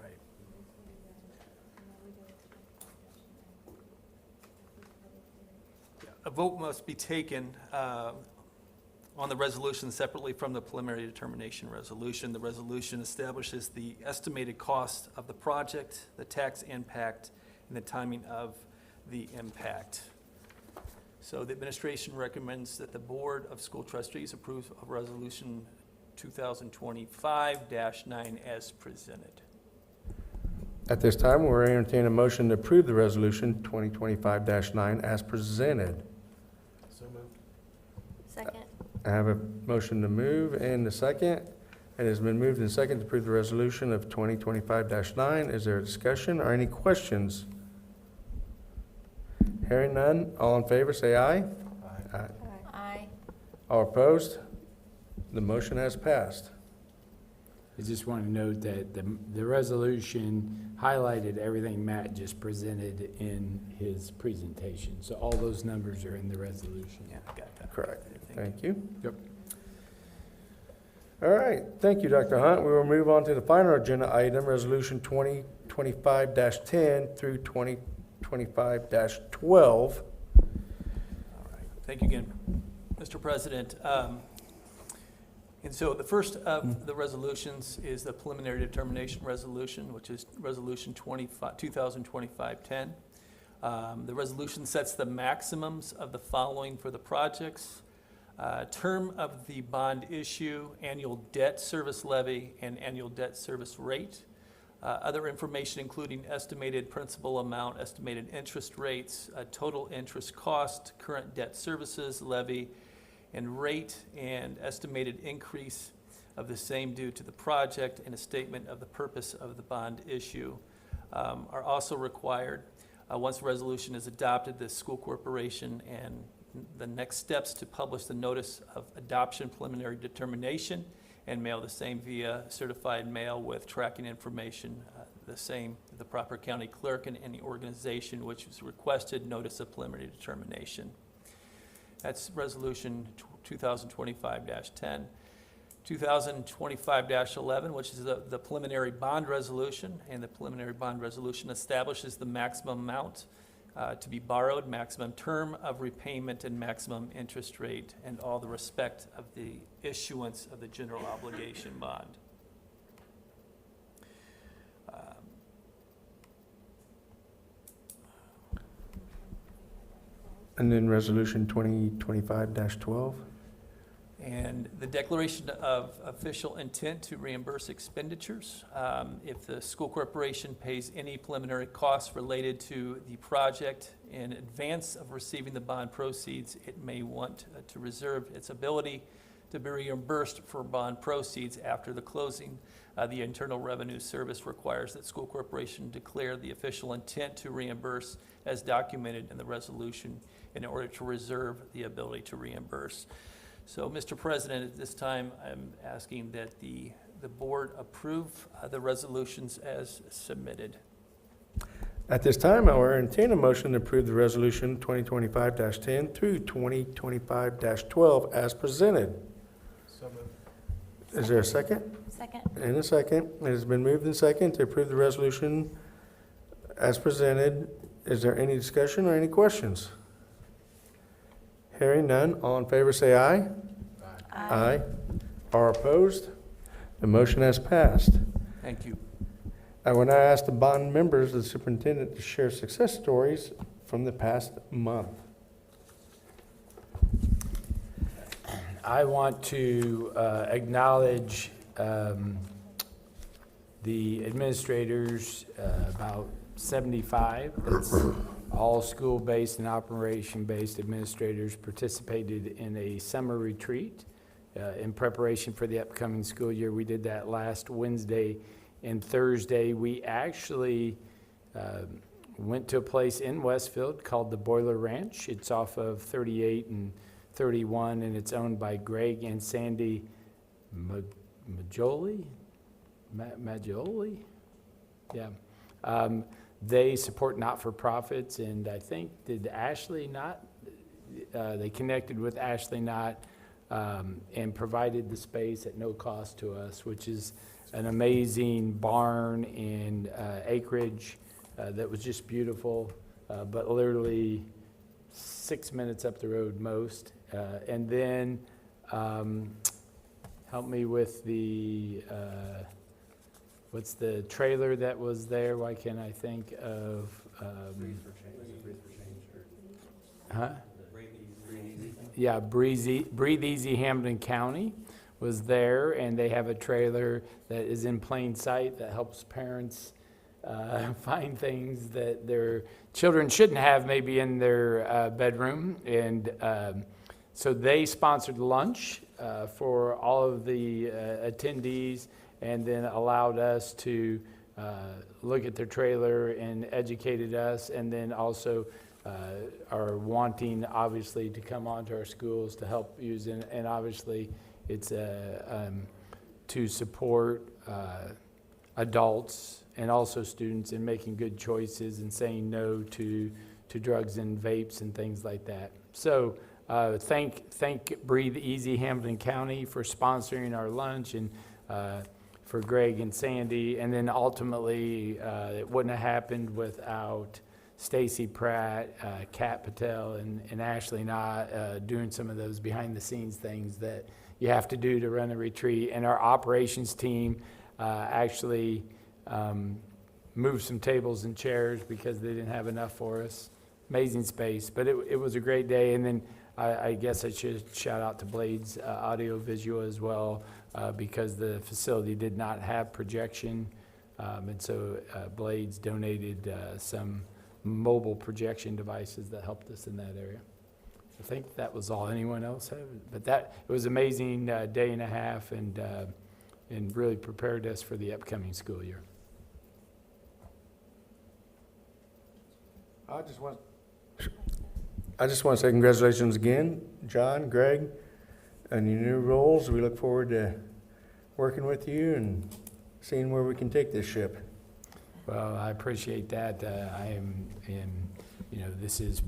right. Yeah, a vote must be taken on the resolution separately from the preliminary determination resolution. The resolution establishes the estimated cost of the project, the tax impact, and the timing of the impact. So the administration recommends that the Board of School Trustees approve of Resolution 2025-9 as presented. At this time, we'll entertain a motion to approve the resolution 2025-9 as presented. So moved. Second. I have a motion to move and a second. It has been moved and second to approve the resolution of 2025-9. Is there a discussion or any questions? Hearing none, all in favor, say aye. Aye. Aye. All opposed? The motion has passed. I just want to note that the resolution highlighted everything Matt just presented in his presentation. So all those numbers are in the resolution. Yeah, I got that. Correct. Thank you. Yep. All right, thank you, Dr. Hunt. We will move on to the final agenda item, Resolution 2025-10 through 2025-12. Thank you again, Mr. President. And so the first of the resolutions is the preliminary determination resolution, which is Resolution 2025-10. The resolution sets the maximums of the following for the projects: term of the bond issue, annual debt service levy, and annual debt service rate. Other information including estimated principal amount, estimated interest rates, total interest cost, current debt services levy and rate, and estimated increase of the same due to the project, and a statement of the purpose of the bond issue are also required. Once the resolution is adopted, the school corporation and the next steps to publish the notice of adoption preliminary determination and mail the same via certified mail with tracking information, the same to the proper county clerk and any organization which was requested notice of preliminary determination. That's Resolution 2025-10. 2025-11, which is the preliminary bond resolution, and the preliminary bond resolution establishes the maximum amount to be borrowed, maximum term of repayment, and maximum interest rate, and all the respect of the issuance of the general obligation bond. And then Resolution 2025-12. And the declaration of official intent to reimburse expenditures. If the school corporation pays any preliminary costs related to the project in advance of receiving the bond proceeds, it may want to reserve its ability to be reimbursed for bond proceeds after the closing. The Internal Revenue Service requires that school corporation declare the official intent to reimburse as documented in the resolution in order to reserve the ability to reimburse. So, Mr. President, at this time, I'm asking that the board approve the resolutions as submitted. At this time, I will entertain a motion to approve the Resolution 2025-10 through 2025-12 as presented. So moved. Is there a second? Second. And a second. It has been moved and second to approve the resolution as presented. Is there any discussion or any questions? Hearing none, all in favor say aye. Aye. Are opposed? The motion has passed. Thank you. I will now ask the bond members of the superintendent to share success stories from the past month. I want to acknowledge the administrators, about 75. That's all school-based and operation-based administrators participated in a summer retreat in preparation for the upcoming school year. We did that last Wednesday and Thursday. We actually went to a place in Westfield called the Boiler Ranch. It's off of 38 and 31, and it's owned by Greg and Sandy Maggioli? Yeah. They support not-for-profits, and I think, did Ashley Knott, they connected with Ashley Knott and provided the space at no cost to us, which is an amazing barn and acreage that was just beautiful, but literally 6 minutes up the road most. And then help me with the, what's the trailer that was there? Why can't I think of? Huh? Yeah, Breathe Easy Hampden County was there, and they have a trailer that is in plain sight that helps parents find things that their children shouldn't have maybe in their bedroom. And so they sponsored lunch for all of the attendees, and then allowed us to look at their trailer and educated us, and then also are wanting, obviously, to come onto our schools to help use it. And obviously, it's to support adults and also students in making good choices and saying no to drugs and vapes and things like that. So thank Breathe Easy Hampden County for sponsoring our lunch, and for Greg and Sandy. And then ultimately, it wouldn't have happened without Stacy Pratt, Kat Patel, and Ashley Knott doing some of those behind-the-scenes things that you have to do to run a retreat. And our operations team actually moved some tables and chairs because they didn't have enough for us. Amazing space, but it was a great day. And then I guess I should shout out to Blades Audio Visual as well, because the facility did not have projection. And so Blades donated some mobile projection devices that helped us in that area. I think that was all. Anyone else have? But it was an amazing day and a half, and really prepared us for the upcoming school year. I just want to say congratulations again, John, Greg, on your new roles. We look forward to working with you and seeing where we can take this ship. Well, I appreciate that. This is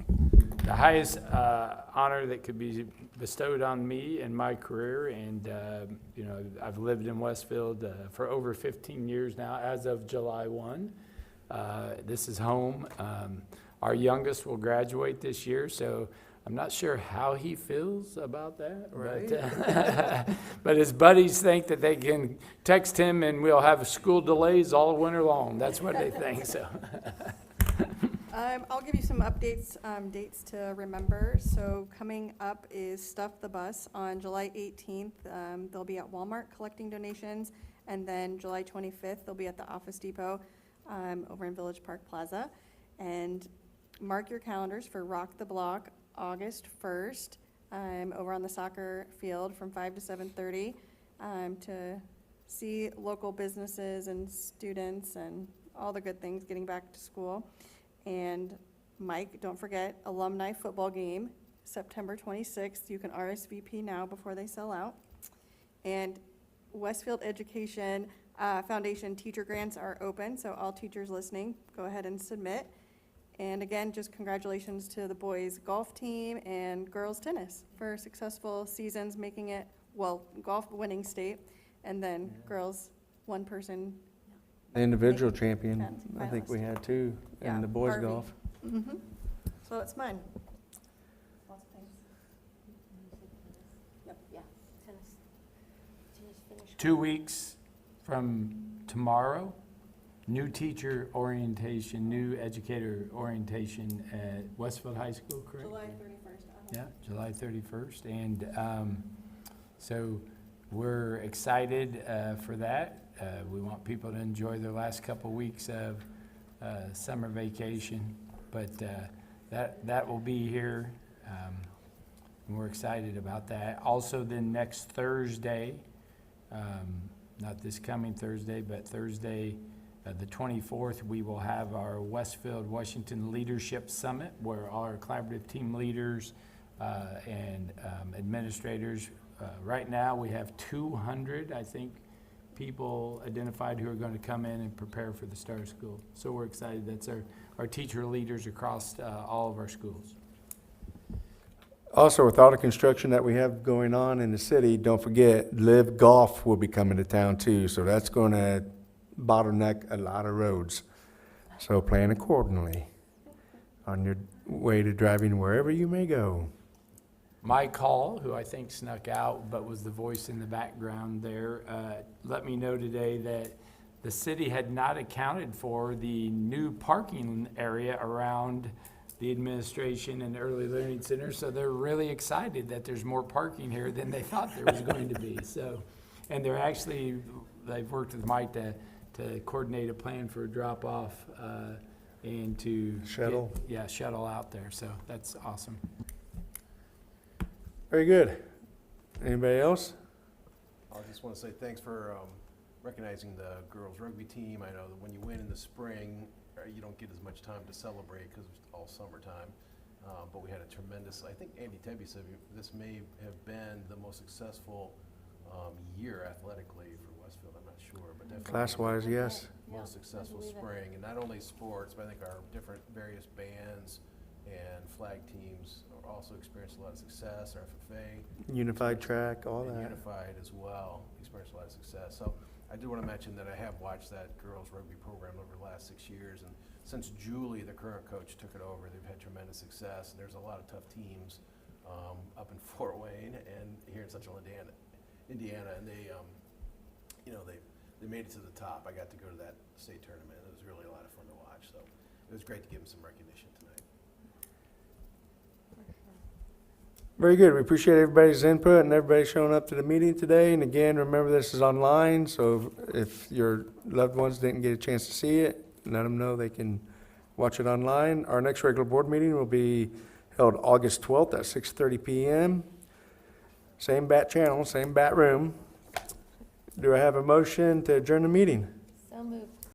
the highest honor that could be bestowed on me in my career. And, I've lived in Westfield for over 15 years now, as of July 1. This is home. Our youngest will graduate this year, so I'm not sure how he feels about that. Right. But his buddies think that they can text him and we'll have school delays all winter long. That's what they think, so. I'll give you some updates, dates to remember. So coming up is Stuff the Bus on July 18th. They'll be at Walmart collecting donations. And then July 25th, they'll be at the Office Depot over in Village Park Plaza. And mark your calendars for Rock the Block, August 1st, over on the soccer field from 5 to 7:30 to see local businesses and students and all the good things getting back to school. And Mike, don't forget, alumni football game, September 26th. You can RSVP now before they sell out. And Westfield Education Foundation teacher grants are open, so all teachers listening, go ahead and submit. And again, just congratulations to the boys golf team and girls tennis for successful seasons, making it, golf winning state. And then girls, one person. The individual champion, And I think we finalist. had two, Yeah, in the boys Harvey. golf. So it's fun. Lots of things. Yep. Yeah, tennis. Tennis finish. 2 weeks from tomorrow, new teacher orientation, new educator orientation at Westfield High School, correct? July 31st. Yeah, July 31st. And so we're excited for that. We want people to enjoy their last couple weeks of summer vacation, but that will be here. And we're excited about that. Also, then next Thursday, not this coming Thursday, but Thursday, the 24th, we will have our Westfield Washington Leadership Summit, where our collaborative team leaders and administrators, right now we have 200, I think, people identified who are going to come in and prepare for the start of school. So we're excited. That's our teacher leaders across all of our schools. Also, with all the construction that we have going on in the city, don't forget, Live Golf will be coming to town too, so that's going to bottleneck a lot of roads. So plan accordingly on your way to driving wherever you may go. Mike Hall, who I think snuck out but was the voice in the background there, let me know today that the city had not accounted for the new parking area around the administration and early learning center, so they're really excited that there's more parking here than they thought there was going to be. So, and they've worked with Mike to coordinate a plan for a drop-off and to Shuttle. shuttle out there. So that's awesome. Very good. Anybody else? I just want to say thanks for recognizing the girls rugby team. I know that when you win in the spring, you don't get as much time to celebrate because it's all summertime. But we had a tremendous, I think Andy Tebby said this may have been the most successful year athletically for Westfield. I'm not sure, but definitely. Class-wise, yes. Most successful spring, and not only sports, but I think our different various bands and flag teams also experienced a lot of success. Our FFA. Unified track, all And that. Unified as well, experienced a lot of success. So I do want to mention that I have watched that girls rugby program over the last 6 years, and since Julie, the current coach, took it over, they've had tremendous success. And there's a lot of tough teams up in Fort Wayne and here in Central Indiana, and they, they made it to the top. I got to go to that state tournament. It was really a lot of fun to watch. So it was great to give them some recognition tonight. Very good. We appreciate everybody's input and everybody showing up to the meeting today. And again, remember this is online, so if your loved ones didn't get a chance to see it, let them know they can watch it online. Our next regular board meeting will be held August 12th at 6:30 p.m. Same bat channel, same bat room. Do I have a motion to adjourn the meeting? So moved.